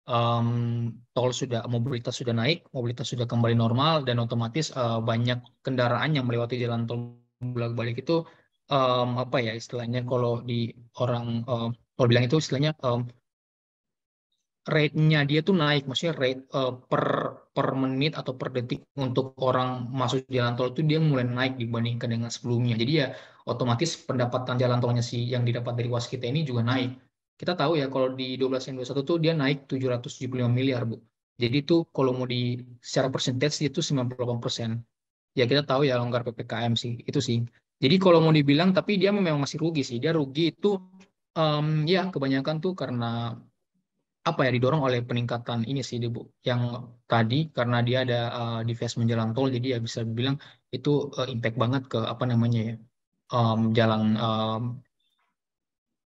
tol sudah, mobilitas sudah naik, mobilitas sudah kembali normal, dan otomatis banyak kendaraan yang melewati jalan tol bolak-balik itu apa ya istilahnya, kalau di orang kalau bilang itu istilahnya rate-nya dia tuh naik, maksudnya rate per menit atau per detik untuk orang masuk jalan tol itu dia mulai naik dibandingkan dengan sebelumnya. Jadi ya otomatis pendapatan jalan tolnya sih yang didapat dari Waskita ini juga naik. Kita tahu ya kalau di 12 satu tuh dia naik 775 miliar, Bu. Jadi itu kalau mau di secara persentase itu 98%. Ya kita tahu ya longgar PPKM sih, itu sih. Jadi kalau mau dibilang, tapi dia memang masih rugi sih. Dia rugi itu ya kebanyakan tuh karena apa ya, didorong oleh peningkatan ini sih Bu, yang tadi karena dia ada divestment jalan tol, jadi ya bisa bilang itu impact banget ke apa namanya ya, jalan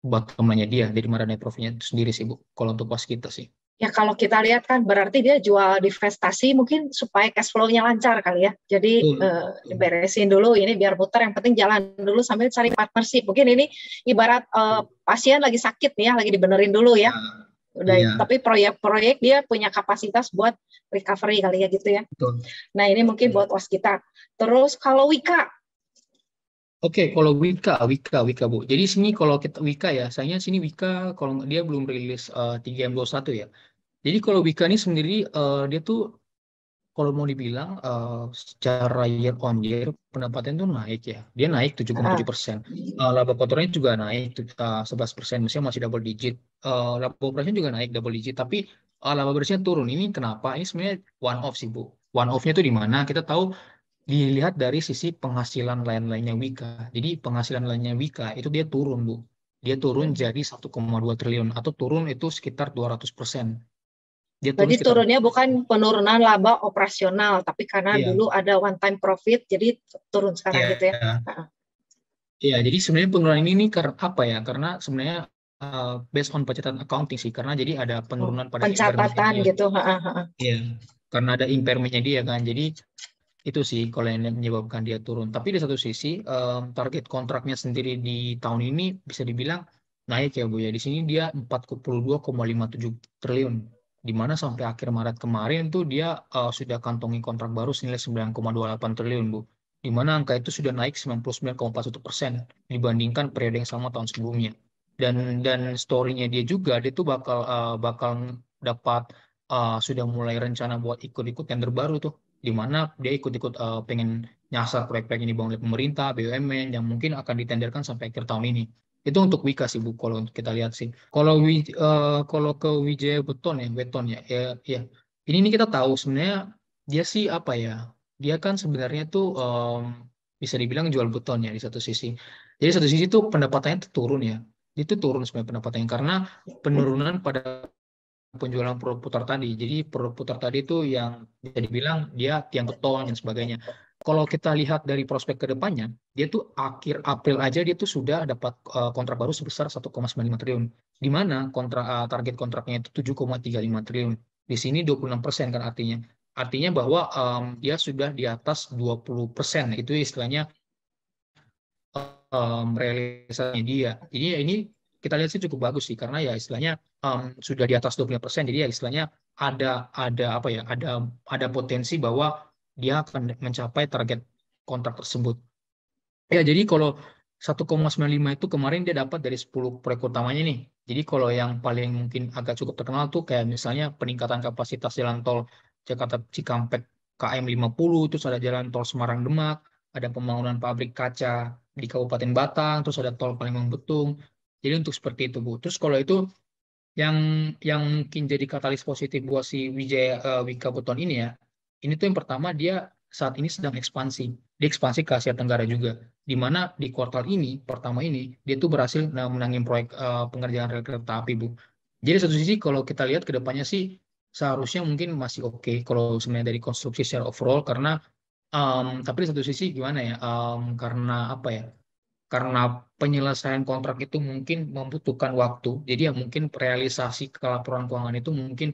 bottom line-nya dia, jadi mana net profit-nya itu sendiri sih Bu kalau untuk pos kita sih. Ya kalau kita lihat kan berarti dia jual divestasi mungkin supaya cash flow-nya lancar kali ya. Jadi Betul. diberesin dulu ini biar muter, yang penting jalan dulu sambil cari partnership. Mungkin ini ibarat pasien lagi sakit nih ya, lagi dibenerin dulu ya. Udah, Iya, tapi proyek-proyek dia punya kapasitas buat recovery kali ya gitu ya. betul. Nah ini mungkin buat waskita. Terus kalau Wika, Oke, kalau Wika Bu. Jadi sini kalau kita Wika ya, sayangnya sini Wika kalau dia belum rilis 3M21 ya. Jadi kalau Wika ini sendiri dia tuh kalau mau dibilang secara year on year pendapatan itu naik ya. Dia naik 7,7%. Laba kotornya juga naik 11%. Maksudnya masih double digit. Laba operasinya juga naik double digit. Tapi laba bersihnya turun. Ini kenapa? Ini sebenarnya one off sih Bu. One off-nya itu di mana? Kita tahu dilihat dari sisi penghasilan lain-lainnya Wika. Jadi penghasilan lainnya Wika itu dia turun Bu. Dia turun jadi 1,2 triliun atau turun itu sekitar 200%. Dia turun jadi sekitar. turunnya bukan penurunan laba operasional, tapi karena Iya. dulu ada one time profit, jadi turun sekarang Iya. gitu ya. Iya, jadi sebenarnya penurunan ini karena apa ya? Karena sebenarnya based on pencatatan accounting sih, karena jadi ada penurunan pada impairment-nya Pencatatan dia. gitu. Iya, karena ada impairment-nya dia kan. Jadi itu sih kalau yang menyebabkan dia turun. Tapi di satu sisi target kontraknya sendiri di tahun ini bisa dibilang naik ya Bu ya. Di sini dia 42,57 triliun. Di mana sampai akhir Maret kemarin tuh dia sudah kantongi kontrak baru senilai 9,28 triliun Bu. Di mana angka itu sudah naik 99,41% dibandingkan periode yang sama tahun sebelumnya. Dan story-nya dia juga dia tuh bakal dapat sudah mulai rencana buat ikut-ikut tender baru tuh, di mana dia ikut-ikut pengen nyasar proyek-proyek ini dibangun oleh pemerintah, BUMN yang mungkin akan ditenderkan sampai akhir tahun ini. Itu untuk Wika sih Bu, kalau untuk kita lihat sih. Kalau ke Wijaya Beton ya, ya. Ini nih kita tahu sebenarnya dia sih apa ya? Dia kan sebenarnya tuh bisa dibilang jual beton ya di satu sisi. Jadi satu sisi tuh pendapatannya tuh turun ya. Itu turun sebenarnya pendapatannya karena penurunan pada penjualan produk putar tadi. Jadi produk putar tadi itu yang bisa dibilang dia tiang beton dan sebagainya. Kalau kita lihat dari prospek ke depannya, dia tuh akhir April aja dia tuh sudah dapat kontrak baru sebesar 1,95 triliun. Di mana target kontraknya itu 7,35 triliun. Di sini 26% kan artinya. Artinya bahwa dia sudah di atas 20%. Itu istilahnya realisasinya dia. Jadi ya ini kita lihat sih cukup bagus sih karena ya istilahnya sudah di atas 20%. Jadi ya istilahnya ada apa ya? Ada potensi bahwa dia akan mencapai target kontrak tersebut. Ya, jadi kalau 1,95 itu kemarin dia dapat dari 10 proyek utamanya nih. Jadi kalau yang paling mungkin agak cukup terkenal tuh kayak misalnya peningkatan kapasitas jalan tol Jakarta Cikampek KM 50, terus ada jalan tol Semarang Demak, ada pembangunan pabrik kaca di Kabupaten Batang, terus ada tol Palembang Betung. Jadi untuk seperti itu, Bu. Terus kalau itu yang yang mungkin jadi katalis positif buat si Wika Beton ini ya, ini tuh yang pertama dia saat ini sedang ekspansi. Dia ekspansi ke Asia Tenggara juga. Di mana di kuartal ini, pertama ini, dia tuh berhasil menangin proyek pengerjaan rel kereta api, Bu. Jadi satu sisi kalau kita lihat ke depannya sih seharusnya mungkin masih oke kalau sebenarnya dari konstruksi secara overall karena tapi di satu sisi gimana ya? Karena apa ya? Karena penyelesaian kontrak itu mungkin membutuhkan waktu. Jadi ya mungkin realisasi ke laporan keuangan itu mungkin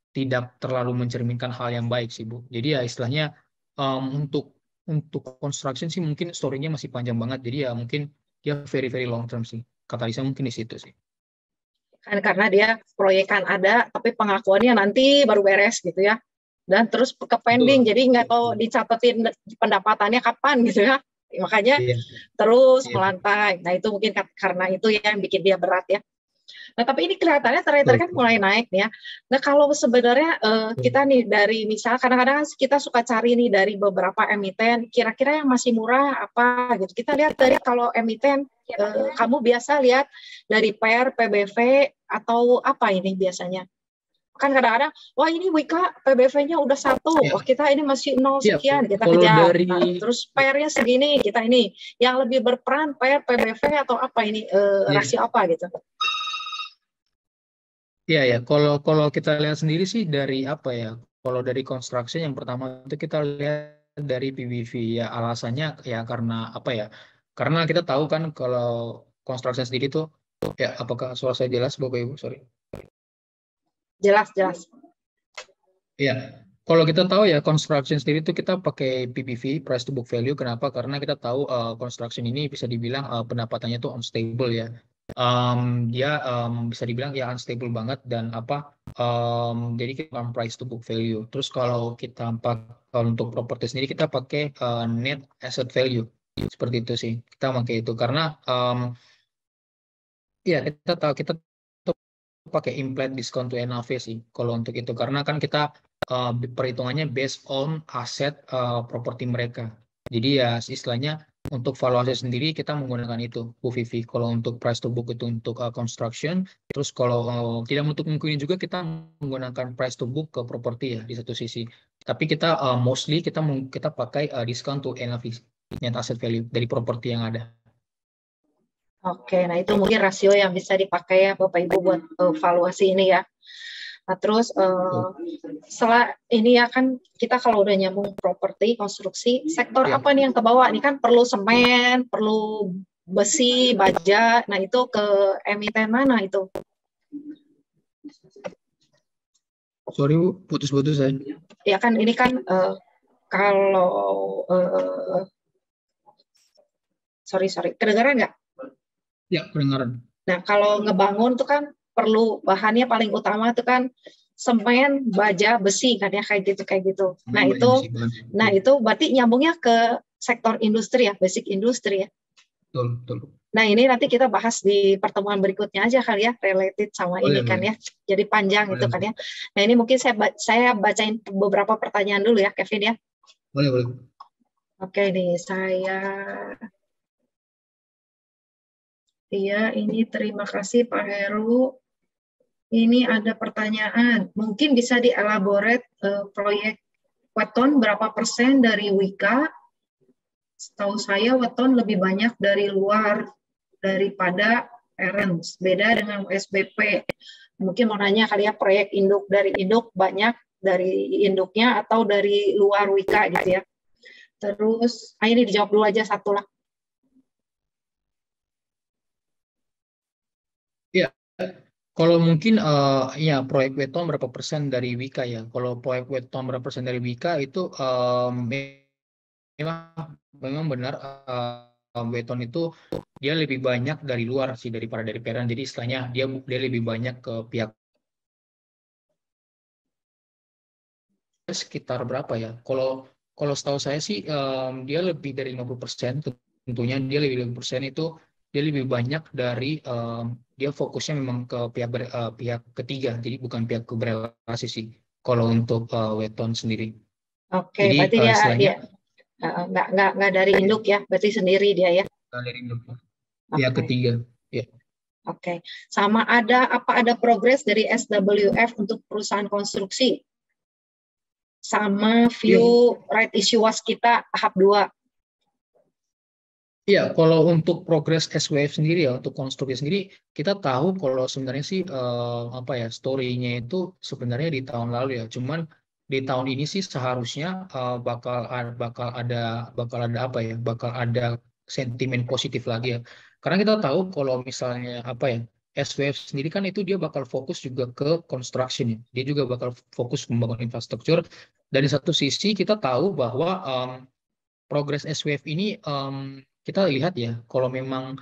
tidak terlalu mencerminkan hal yang baik sih Bu. Jadi ya istilahnya untuk construction sih mungkin story-nya masih panjang banget. Jadi ya mungkin dia very very long term sih. Kata Lisa mungkin di situ sih. kan karena dia proyekan ada tapi pengakuannya nanti baru beres gitu ya, dan terus ke pending, jadi nggak tahu dicatetin pendapatannya kapan gitu ya, makanya terus melantai. Nah itu mungkin karena itu yang bikin dia berat ya. Nah, tapi ini kelihatannya trader kan mulai naik nih ya. Nah, kalau sebenarnya kita nih dari misal kadang-kadang kita suka cari nih dari beberapa emiten, kira-kira yang masih murah apa gitu. Kita lihat dari kalau emiten, kamu biasa lihat dari PER, PBV, atau apa ini biasanya? Kan kadang-kadang, wah ini Wika PBV-nya udah 1, wah kita ini masih 0 sekian, kita kejar. Nah, terus PER-nya segini, kita ini. Yang lebih berperan PER, PBV, atau apa ini, rasio apa gitu? Iya ya, kalau kita lihat sendiri sih dari apa ya? Kalau dari construction yang pertama itu kita lihat dari PBV ya, alasannya ya karena apa ya? Karena kita tahu kan kalau construction sendiri tuh ya, apakah suara saya jelas Bapak Ibu? Sorry. Jelas. Iya. Kalau kita tahu ya construction sendiri itu kita pakai PBV, price to book value. Kenapa? Karena kita tahu construction ini bisa dibilang pendapatannya itu unstable ya. Dia bisa dibilang ya unstable banget dan apa? Jadi kita pakai price to book value. Terus kalau kita kalau untuk properti sendiri kita pakai net asset value. Seperti itu sih. Kita pakai itu karena ya kita pakai implied discount to NAV sih kalau untuk itu, karena kan kita perhitungannya based on aset properti mereka. Jadi ya istilahnya untuk valuasi sendiri kita menggunakan itu UVV. Kalau untuk price to book itu untuk construction. Terus kalau tidak menutup kemungkinan juga kita menggunakan price to book ke properti ya di satu sisi. Tapi kita mostly kita pakai discount to NAV, net asset value dari properti yang ada. Oke, nah itu mungkin rasio yang bisa dipakai ya Bapak Ibu buat valuasi ini ya. Nah terus setelah ini ya kan kita kalau udah nyambung properti, konstruksi, sektor apa nih yang ke bawah? Ini kan perlu semen, perlu besi, baja, nah itu ke emiten mana itu? Sorry Bu, putus-putus saya. Ya kan ini kan kalau sorry, kedengaran nggak? Ya, kedengaran. Nah, kalau ngebangun tuh kan perlu bahannya paling utama tuh kan semen, baja, besi kan ya kayak gitu. Nah, itu berarti nyambungnya ke sektor industri ya, basic industri ya. Betul. Nah, ini nanti kita bahas di pertemuan berikutnya aja kali ya, related sama ini kan ya. Jadi panjang itu kan ya. Nah, ini mungkin saya bacain beberapa pertanyaan dulu ya, Kevin ya. Boleh. Oke nih, Iya, ini terima kasih Pak Heru. Ini ada pertanyaan, mungkin bisa dielaborate proyek weton berapa persen dari Wika? Setahu saya weton lebih banyak dari luar daripada parents, beda dengan SBP. Mungkin mau nanya kali ya, proyek induk dari induk banyak dari induknya atau dari luar Wika gitu ya. Terus, ini dijawab dulu aja satu lah. Ya, kalau mungkin ya proyek weton berapa persen dari Wika ya. Kalau proyek weton berapa persen dari Wika itu memang benar weton itu dia lebih banyak dari luar sih daripada dari peran. Jadi istilahnya dia lebih banyak ke pihak sekitar berapa ya? Kalau setahu saya sih dia lebih dari 50%. Tentunya dia lebih 50% itu dia lebih banyak dari dia fokusnya memang ke pihak ketiga, jadi bukan pihak berelasi sih. Kalau untuk weton sendiri. Oke, Jadi berarti dia istilahnya nggak dari induk ya, berarti sendiri dia ya. Dari induk pihak ketiga. Ya. Oke, sama ada progres dari SWF untuk perusahaan konstruksi? Sama view right issue waskita tahap 2. Iya, kalau untuk progres SWF sendiri ya, untuk konstruksi sendiri, kita tahu kalau sebenarnya sih apa ya story-nya itu sebenarnya di tahun lalu ya. Cuman di tahun ini sih seharusnya bakal ada apa ya, bakal ada sentimen positif lagi ya. Karena kita tahu kalau misalnya apa ya, SWF sendiri kan itu dia bakal fokus juga ke construction ya. Dia juga bakal fokus membangun infrastruktur. Dari satu sisi kita tahu bahwa progres SWF ini kita lihat ya, kalau memang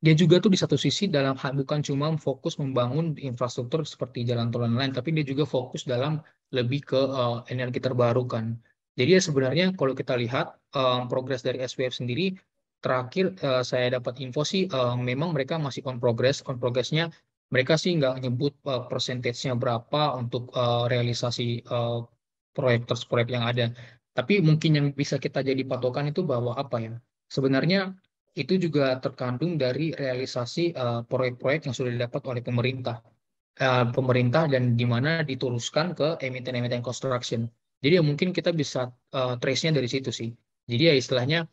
dia juga tuh di satu sisi dalam bukan cuma fokus membangun infrastruktur seperti jalan tol dan lain, tapi dia juga fokus dalam lebih ke energi terbarukan. Jadi ya sebenarnya kalau kita lihat progres dari SWF sendiri, terakhir saya dapat info sih memang mereka masih on progress. On progressnya mereka sih nggak nyebut persentasenya berapa untuk realisasi proyek yang ada. Tapi mungkin yang bisa kita jadi patokan itu bahwa apa ya? Sebenarnya itu juga terkandung dari realisasi proyek-proyek yang sudah didapat oleh pemerintah dan di mana diteruskan ke emiten-emiten construction. Jadi ya mungkin kita bisa trace-nya dari situ sih. Jadi ya istilahnya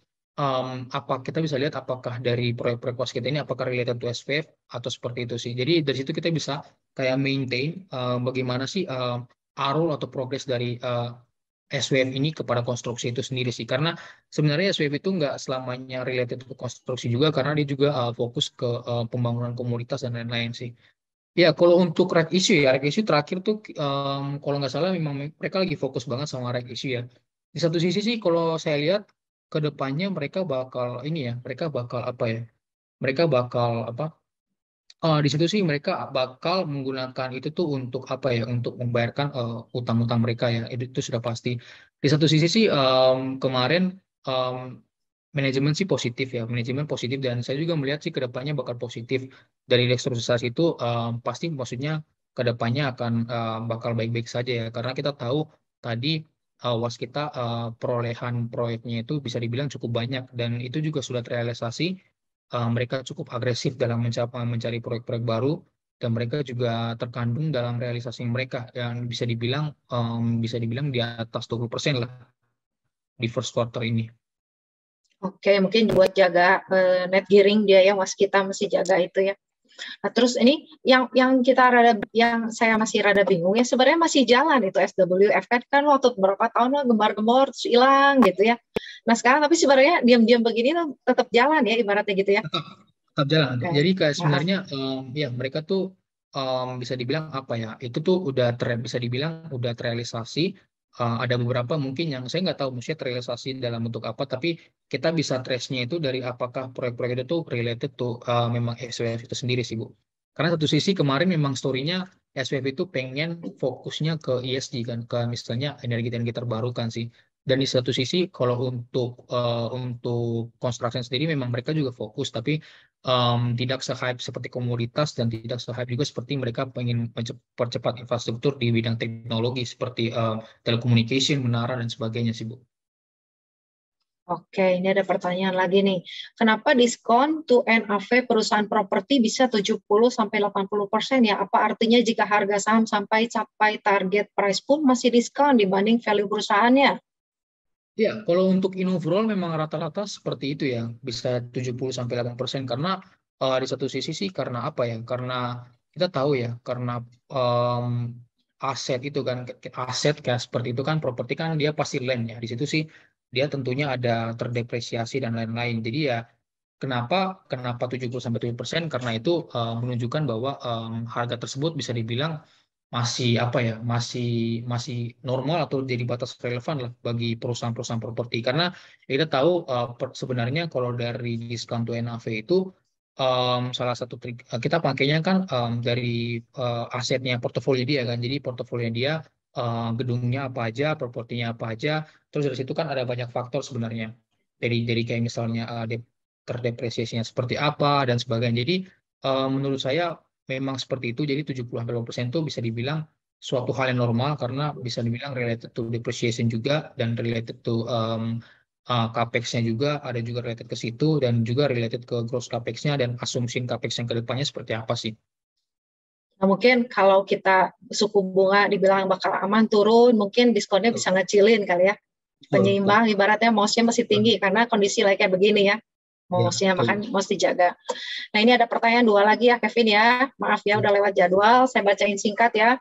apa kita bisa lihat apakah dari proyek-proyek was kita ini apakah related to SVF atau seperti itu sih. Jadi dari situ kita bisa kayak maintain bagaimana sih arul atau progres dari SWF ini kepada konstruksi itu sendiri sih. Karena sebenarnya SWF itu nggak selamanya related ke konstruksi juga, karena dia juga fokus ke pembangunan komunitas dan lain-lain sih. Ya, kalau untuk rate issue ya, rate issue terakhir tuh kalau nggak salah memang mereka lagi fokus banget sama rate issue ya. Di satu sisi sih kalau saya lihat ke depannya mereka bakal ini ya, mereka bakal apa ya? Mereka bakal apa? Di situ sih mereka bakal menggunakan itu tuh untuk apa ya? Untuk membayarkan utang-utang mereka ya. Itu sudah pasti. Di satu sisi sih kemarin em, manajemen sih positif ya, manajemen positif dan saya juga melihat sih ke depannya bakal positif dari restrukturisasi itu pasti maksudnya ke depannya akan bakal baik-baik saja ya karena kita tahu tadi was kita perolehan proyeknya itu bisa dibilang cukup banyak dan itu juga sudah terrealisasi. Mereka cukup agresif dalam mencari proyek-proyek baru dan mereka juga terkandung dalam realisasi mereka yang bisa dibilang di atas 20% lah di first quarter ini. Oke, mungkin buat jaga net gearing dia ya, was kita masih jaga itu ya. Nah, terus ini yang saya masih rada bingung ya, sebenarnya masih jalan itu SWF kan waktu beberapa tahun lah gembar-gembor terus hilang gitu ya. Nah sekarang tapi sebenarnya diam-diam begini tuh tetap jalan ya ibaratnya gitu ya. Tetap tetap jalan. Oke. Jadi kayak Nah, sebenarnya ya mereka tuh bisa dibilang apa ya? Itu tuh bisa dibilang udah terrealisasi. Ada beberapa mungkin yang saya nggak tahu maksudnya terrealisasi dalam bentuk apa, tapi kita bisa trace-nya itu dari apakah proyek-proyek itu tuh related tuh memang SWF itu sendiri sih Bu. Karena satu sisi kemarin memang story-nya SWF itu pengen fokusnya ke ESG kan, ke misalnya energi terbarukan sih. Dan di satu sisi kalau untuk construction sendiri memang mereka juga fokus, tapi tidak se-hype seperti komoditas dan tidak se-hype juga seperti mereka pengen percepat infrastruktur di bidang teknologi seperti telecommunication, menara dan sebagainya sih Bu. oke, ini ada pertanyaan lagi nih. Kenapa diskon to NAV perusahaan properti bisa 70-80% ya? Apa artinya jika harga saham sampai capai target price pun masih diskon dibanding value perusahaannya? Ya, kalau untuk in overall memang rata-rata seperti itu ya, bisa 70-80% karena di satu sisi sih karena apa ya? Karena kita tahu ya, karena em, aset itu kan aset kayak seperti itu kan properti kan dia pasti land ya. Di situ sih dia tentunya ada terdepresiasi dan lain-lain. Jadi ya kenapa kenapa 70-70%? Karena itu menunjukkan bahwa harga tersebut bisa dibilang masih apa ya masih masih normal atau jadi batas relevan lah bagi perusahaan-perusahaan properti karena kita tahu sebenarnya kalau dari diskon to NAV itu salah satu trik kita pakainya kan dari asetnya portofolio dia kan jadi portofolio dia gedungnya apa aja propertinya apa aja terus dari situ kan ada banyak faktor sebenarnya dari kayak misalnya terdepresiasinya seperti apa dan sebagainya jadi menurut saya memang seperti itu. Jadi 70-80% itu bisa dibilang suatu hal yang normal karena bisa dibilang related to depreciation juga dan related to capex-nya juga ada juga related ke situ dan juga related ke gross capex-nya dan asumsi capex yang kedepannya seperti apa sih? Nah, mungkin kalau kita suku bunga dibilang bakal aman turun, mungkin diskonnya Betul, bisa ngecilin kali ya. betul, betul. Penyeimbang ibaratnya mouse-nya masih tinggi karena kondisi lagi kayak begini ya. Ya, Mouse-nya betul. makan mouse dijaga. Nah, ini ada pertanyaan dua lagi ya Kevin ya. Maaf ya udah lewat jadwal, saya bacain singkat ya.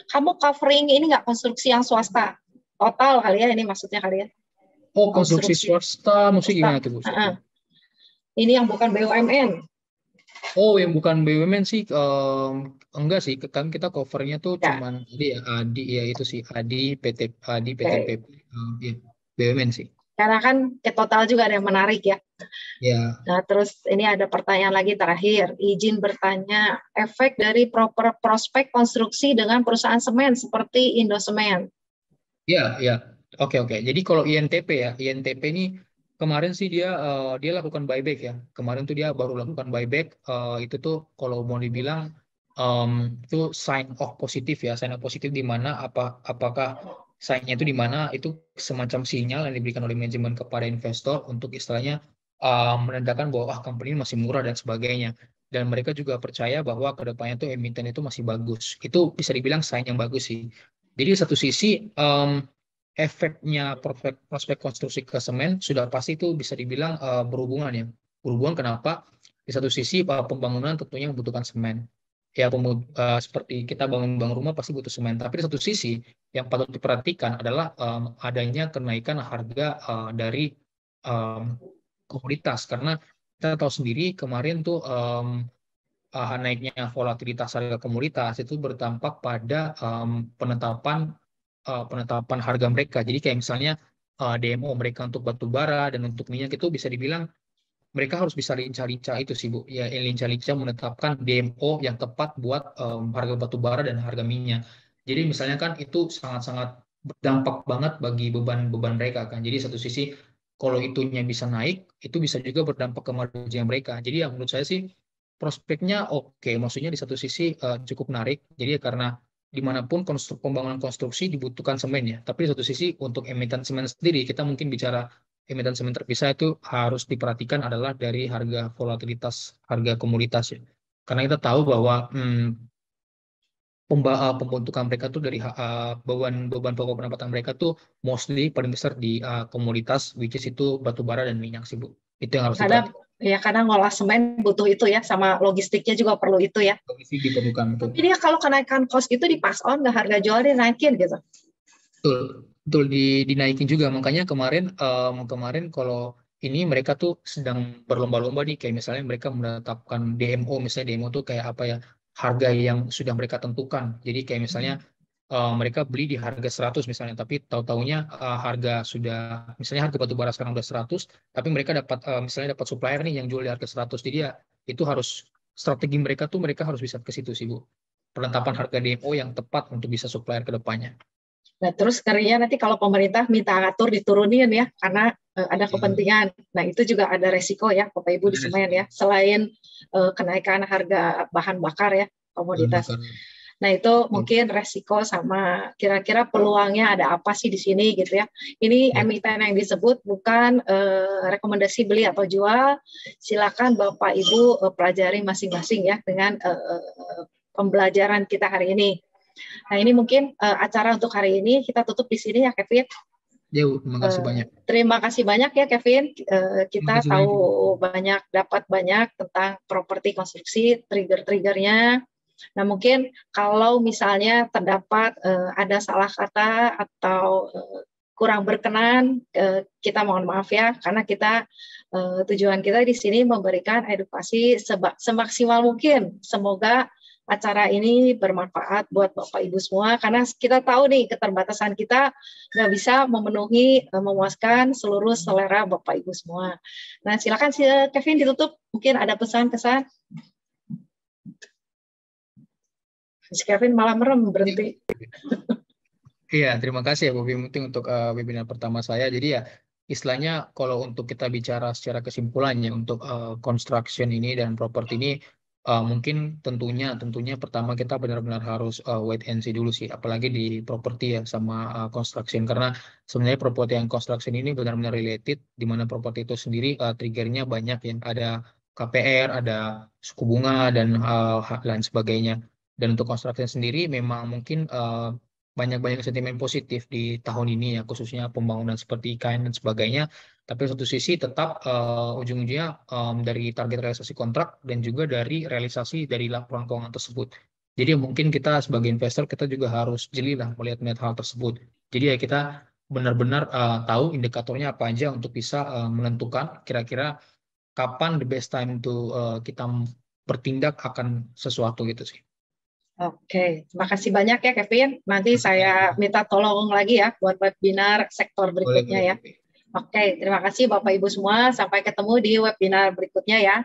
Kamu covering ini nggak konstruksi yang swasta? Total kali ya ini maksudnya kali ya. Oh, konstruksi Konstruksi swasta, maksudnya swasta. gimana tuh, Bu? Ini yang bukan BUMN. Oh, yang bukan BUMN sih, enggak sih. Kan kita covernya tuh Ya, cuman ADI ya, ADI ya itu sih, ADI, PT, ADI, oke. PTPP, ya, BUMN sih. Karena kan ke total juga ada yang menarik ya. Ya, Nah, terus ini ada pertanyaan lagi terakhir. Izin bertanya, efek dari prospek konstruksi dengan perusahaan semen seperti Indosemen. ya. Oke, oke. Jadi kalau INTP ya, INTP ini kemarin sih dia lakukan buyback ya. Kemarin tuh dia baru lakukan buyback. Itu tuh kalau mau dibilang itu sign of positif ya, sign of positif di mana apakah sign-nya itu di mana itu semacam sinyal yang diberikan oleh manajemen kepada investor untuk istilahnya menandakan bahwa company ini masih murah dan sebagainya. Dan mereka juga percaya bahwa kedepannya tuh emiten itu masih bagus. Itu bisa dibilang sign yang bagus sih. Jadi satu sisi efeknya prospek konstruksi ke semen sudah pasti itu bisa dibilang berhubungan ya. Berhubungan kenapa? Di satu sisi pembangunan tentunya membutuhkan semen. Ya, seperti kita bangun rumah pasti butuh semen. Tapi di satu sisi yang patut diperhatikan adalah adanya kenaikan harga dari em, komoditas. Karena kita tahu sendiri kemarin tuh naiknya volatilitas harga komoditas itu berdampak pada penetapan harga mereka. Jadi kayak misalnya DMO mereka untuk batu bara dan untuk minyak itu bisa dibilang mereka harus bisa lincah-lincah itu sih Bu. Ya, lincah-lincah menetapkan DMO yang tepat buat harga batu bara dan harga minyak. Jadi misalnya kan itu sangat-sangat berdampak banget bagi beban-beban mereka kan. Jadi satu sisi kalau itunya bisa naik, itu bisa juga berdampak ke margin mereka. Jadi ya menurut saya sih prospeknya oke. Maksudnya di satu sisi cukup menarik. Jadi ya karena dimanapun pembangunan konstruksi dibutuhkan semen ya. Tapi di satu sisi untuk emiten semen sendiri kita mungkin bicara emiten semen terpisah itu harus diperhatikan adalah dari harga volatilitas harga komoditas ya. Karena kita tahu bahwa pembentukan mereka tuh dari beban beban pokok pendapatan mereka tuh mostly paling besar di komoditas which is itu batu bara dan minyak sih Bu. Itu yang harus Kadang diperhatikan. ya kadang ngolah semen butuh itu ya, sama logistiknya juga perlu itu ya. Logistik diperlukan betul. Tapi dia kalau kenaikan cost itu di pass on, nggak harga jual dia naikin gitu. Betul, betul dinaikin juga. Makanya kemarin kalau ini mereka tuh sedang berlomba-lomba nih, kayak misalnya mereka menetapkan DMO, misalnya DMO tuh kayak apa ya, harga yang sudah mereka tentukan. Jadi kayak misalnya mereka beli di harga 100 misalnya, tapi tahu-taunya harga sudah, misalnya harga batu bara sekarang udah 100, tapi mereka dapat misalnya dapat supplier nih yang jual di harga 100. Jadi ya itu harus strategi mereka tuh mereka harus bisa ke situ sih Bu. Penetapan harga DMO yang tepat untuk bisa supplier ke depannya. Nah, terus ngerinya nanti kalau pemerintah minta atur diturunin ya, karena ada Ya. kepentingan. Nah, itu juga ada resiko ya, Bapak Ibu di semen ya, selain kenaikan harga bahan bakar ya, Bahan komoditas. bakar. Nah, itu mungkin resiko sama kira-kira peluangnya ada apa sih di sini gitu ya. Ini Ya. emiten yang disebut bukan rekomendasi beli atau jual. Silakan Bapak Ibu pelajari masing-masing ya dengan pembelajaran kita hari ini. Nah, ini mungkin acara untuk hari ini kita tutup di sini ya, Kevin. Ya, Bu, terima kasih banyak. Terima kasih banyak ya, Kevin. Terima Kita kasih banyak tahu juga. dapat banyak tentang properti konstruksi, trigger-triggernya. Nah, mungkin kalau misalnya terdapat ada salah kata atau kurang berkenan, kita mohon maaf ya, karena kita tujuan kita di sini memberikan edukasi semaksimal mungkin. Semoga acara ini bermanfaat buat Bapak Ibu semua, karena kita tahu nih keterbatasan kita nggak bisa memenuhi, memuaskan seluruh selera Bapak Ibu semua. Nah, silakan Kevin ditutup, mungkin ada pesan-pesan. Si Kevin malah merem berhenti. Iya, terima kasih ya Bu Bim untuk webinar pertama saya. Jadi ya istilahnya kalau untuk kita bicara secara kesimpulannya untuk construction ini dan properti ini mungkin tentunya pertama kita benar-benar harus wait and see dulu sih, apalagi di properti ya sama construction karena sebenarnya properti yang construction ini benar-benar related di mana properti itu sendiri triggernya banyak yang ada KPR, ada suku bunga dan lain sebagainya. Dan untuk construction sendiri memang mungkin banyak-banyak sentimen positif di tahun ini ya, khususnya pembangunan seperti IKN dan sebagainya. Tapi satu sisi tetap ujung-ujungnya dari target realisasi kontrak dan juga dari realisasi dari laporan keuangan tersebut. Jadi mungkin kita sebagai investor kita juga harus jeli lah melihat hal tersebut. Jadi ya kita benar-benar tahu indikatornya apa aja untuk bisa menentukan kira-kira kapan the best time to kita bertindak akan sesuatu gitu sih. Oke, terima kasih banyak ya Kevin. Nanti Terima kasih banyak. saya minta tolong lagi ya buat webinar sektor Boleh, berikutnya boleh. ya. Boleh. Oke, terima kasih Bapak Ibu semua. Sampai ketemu di webinar berikutnya ya.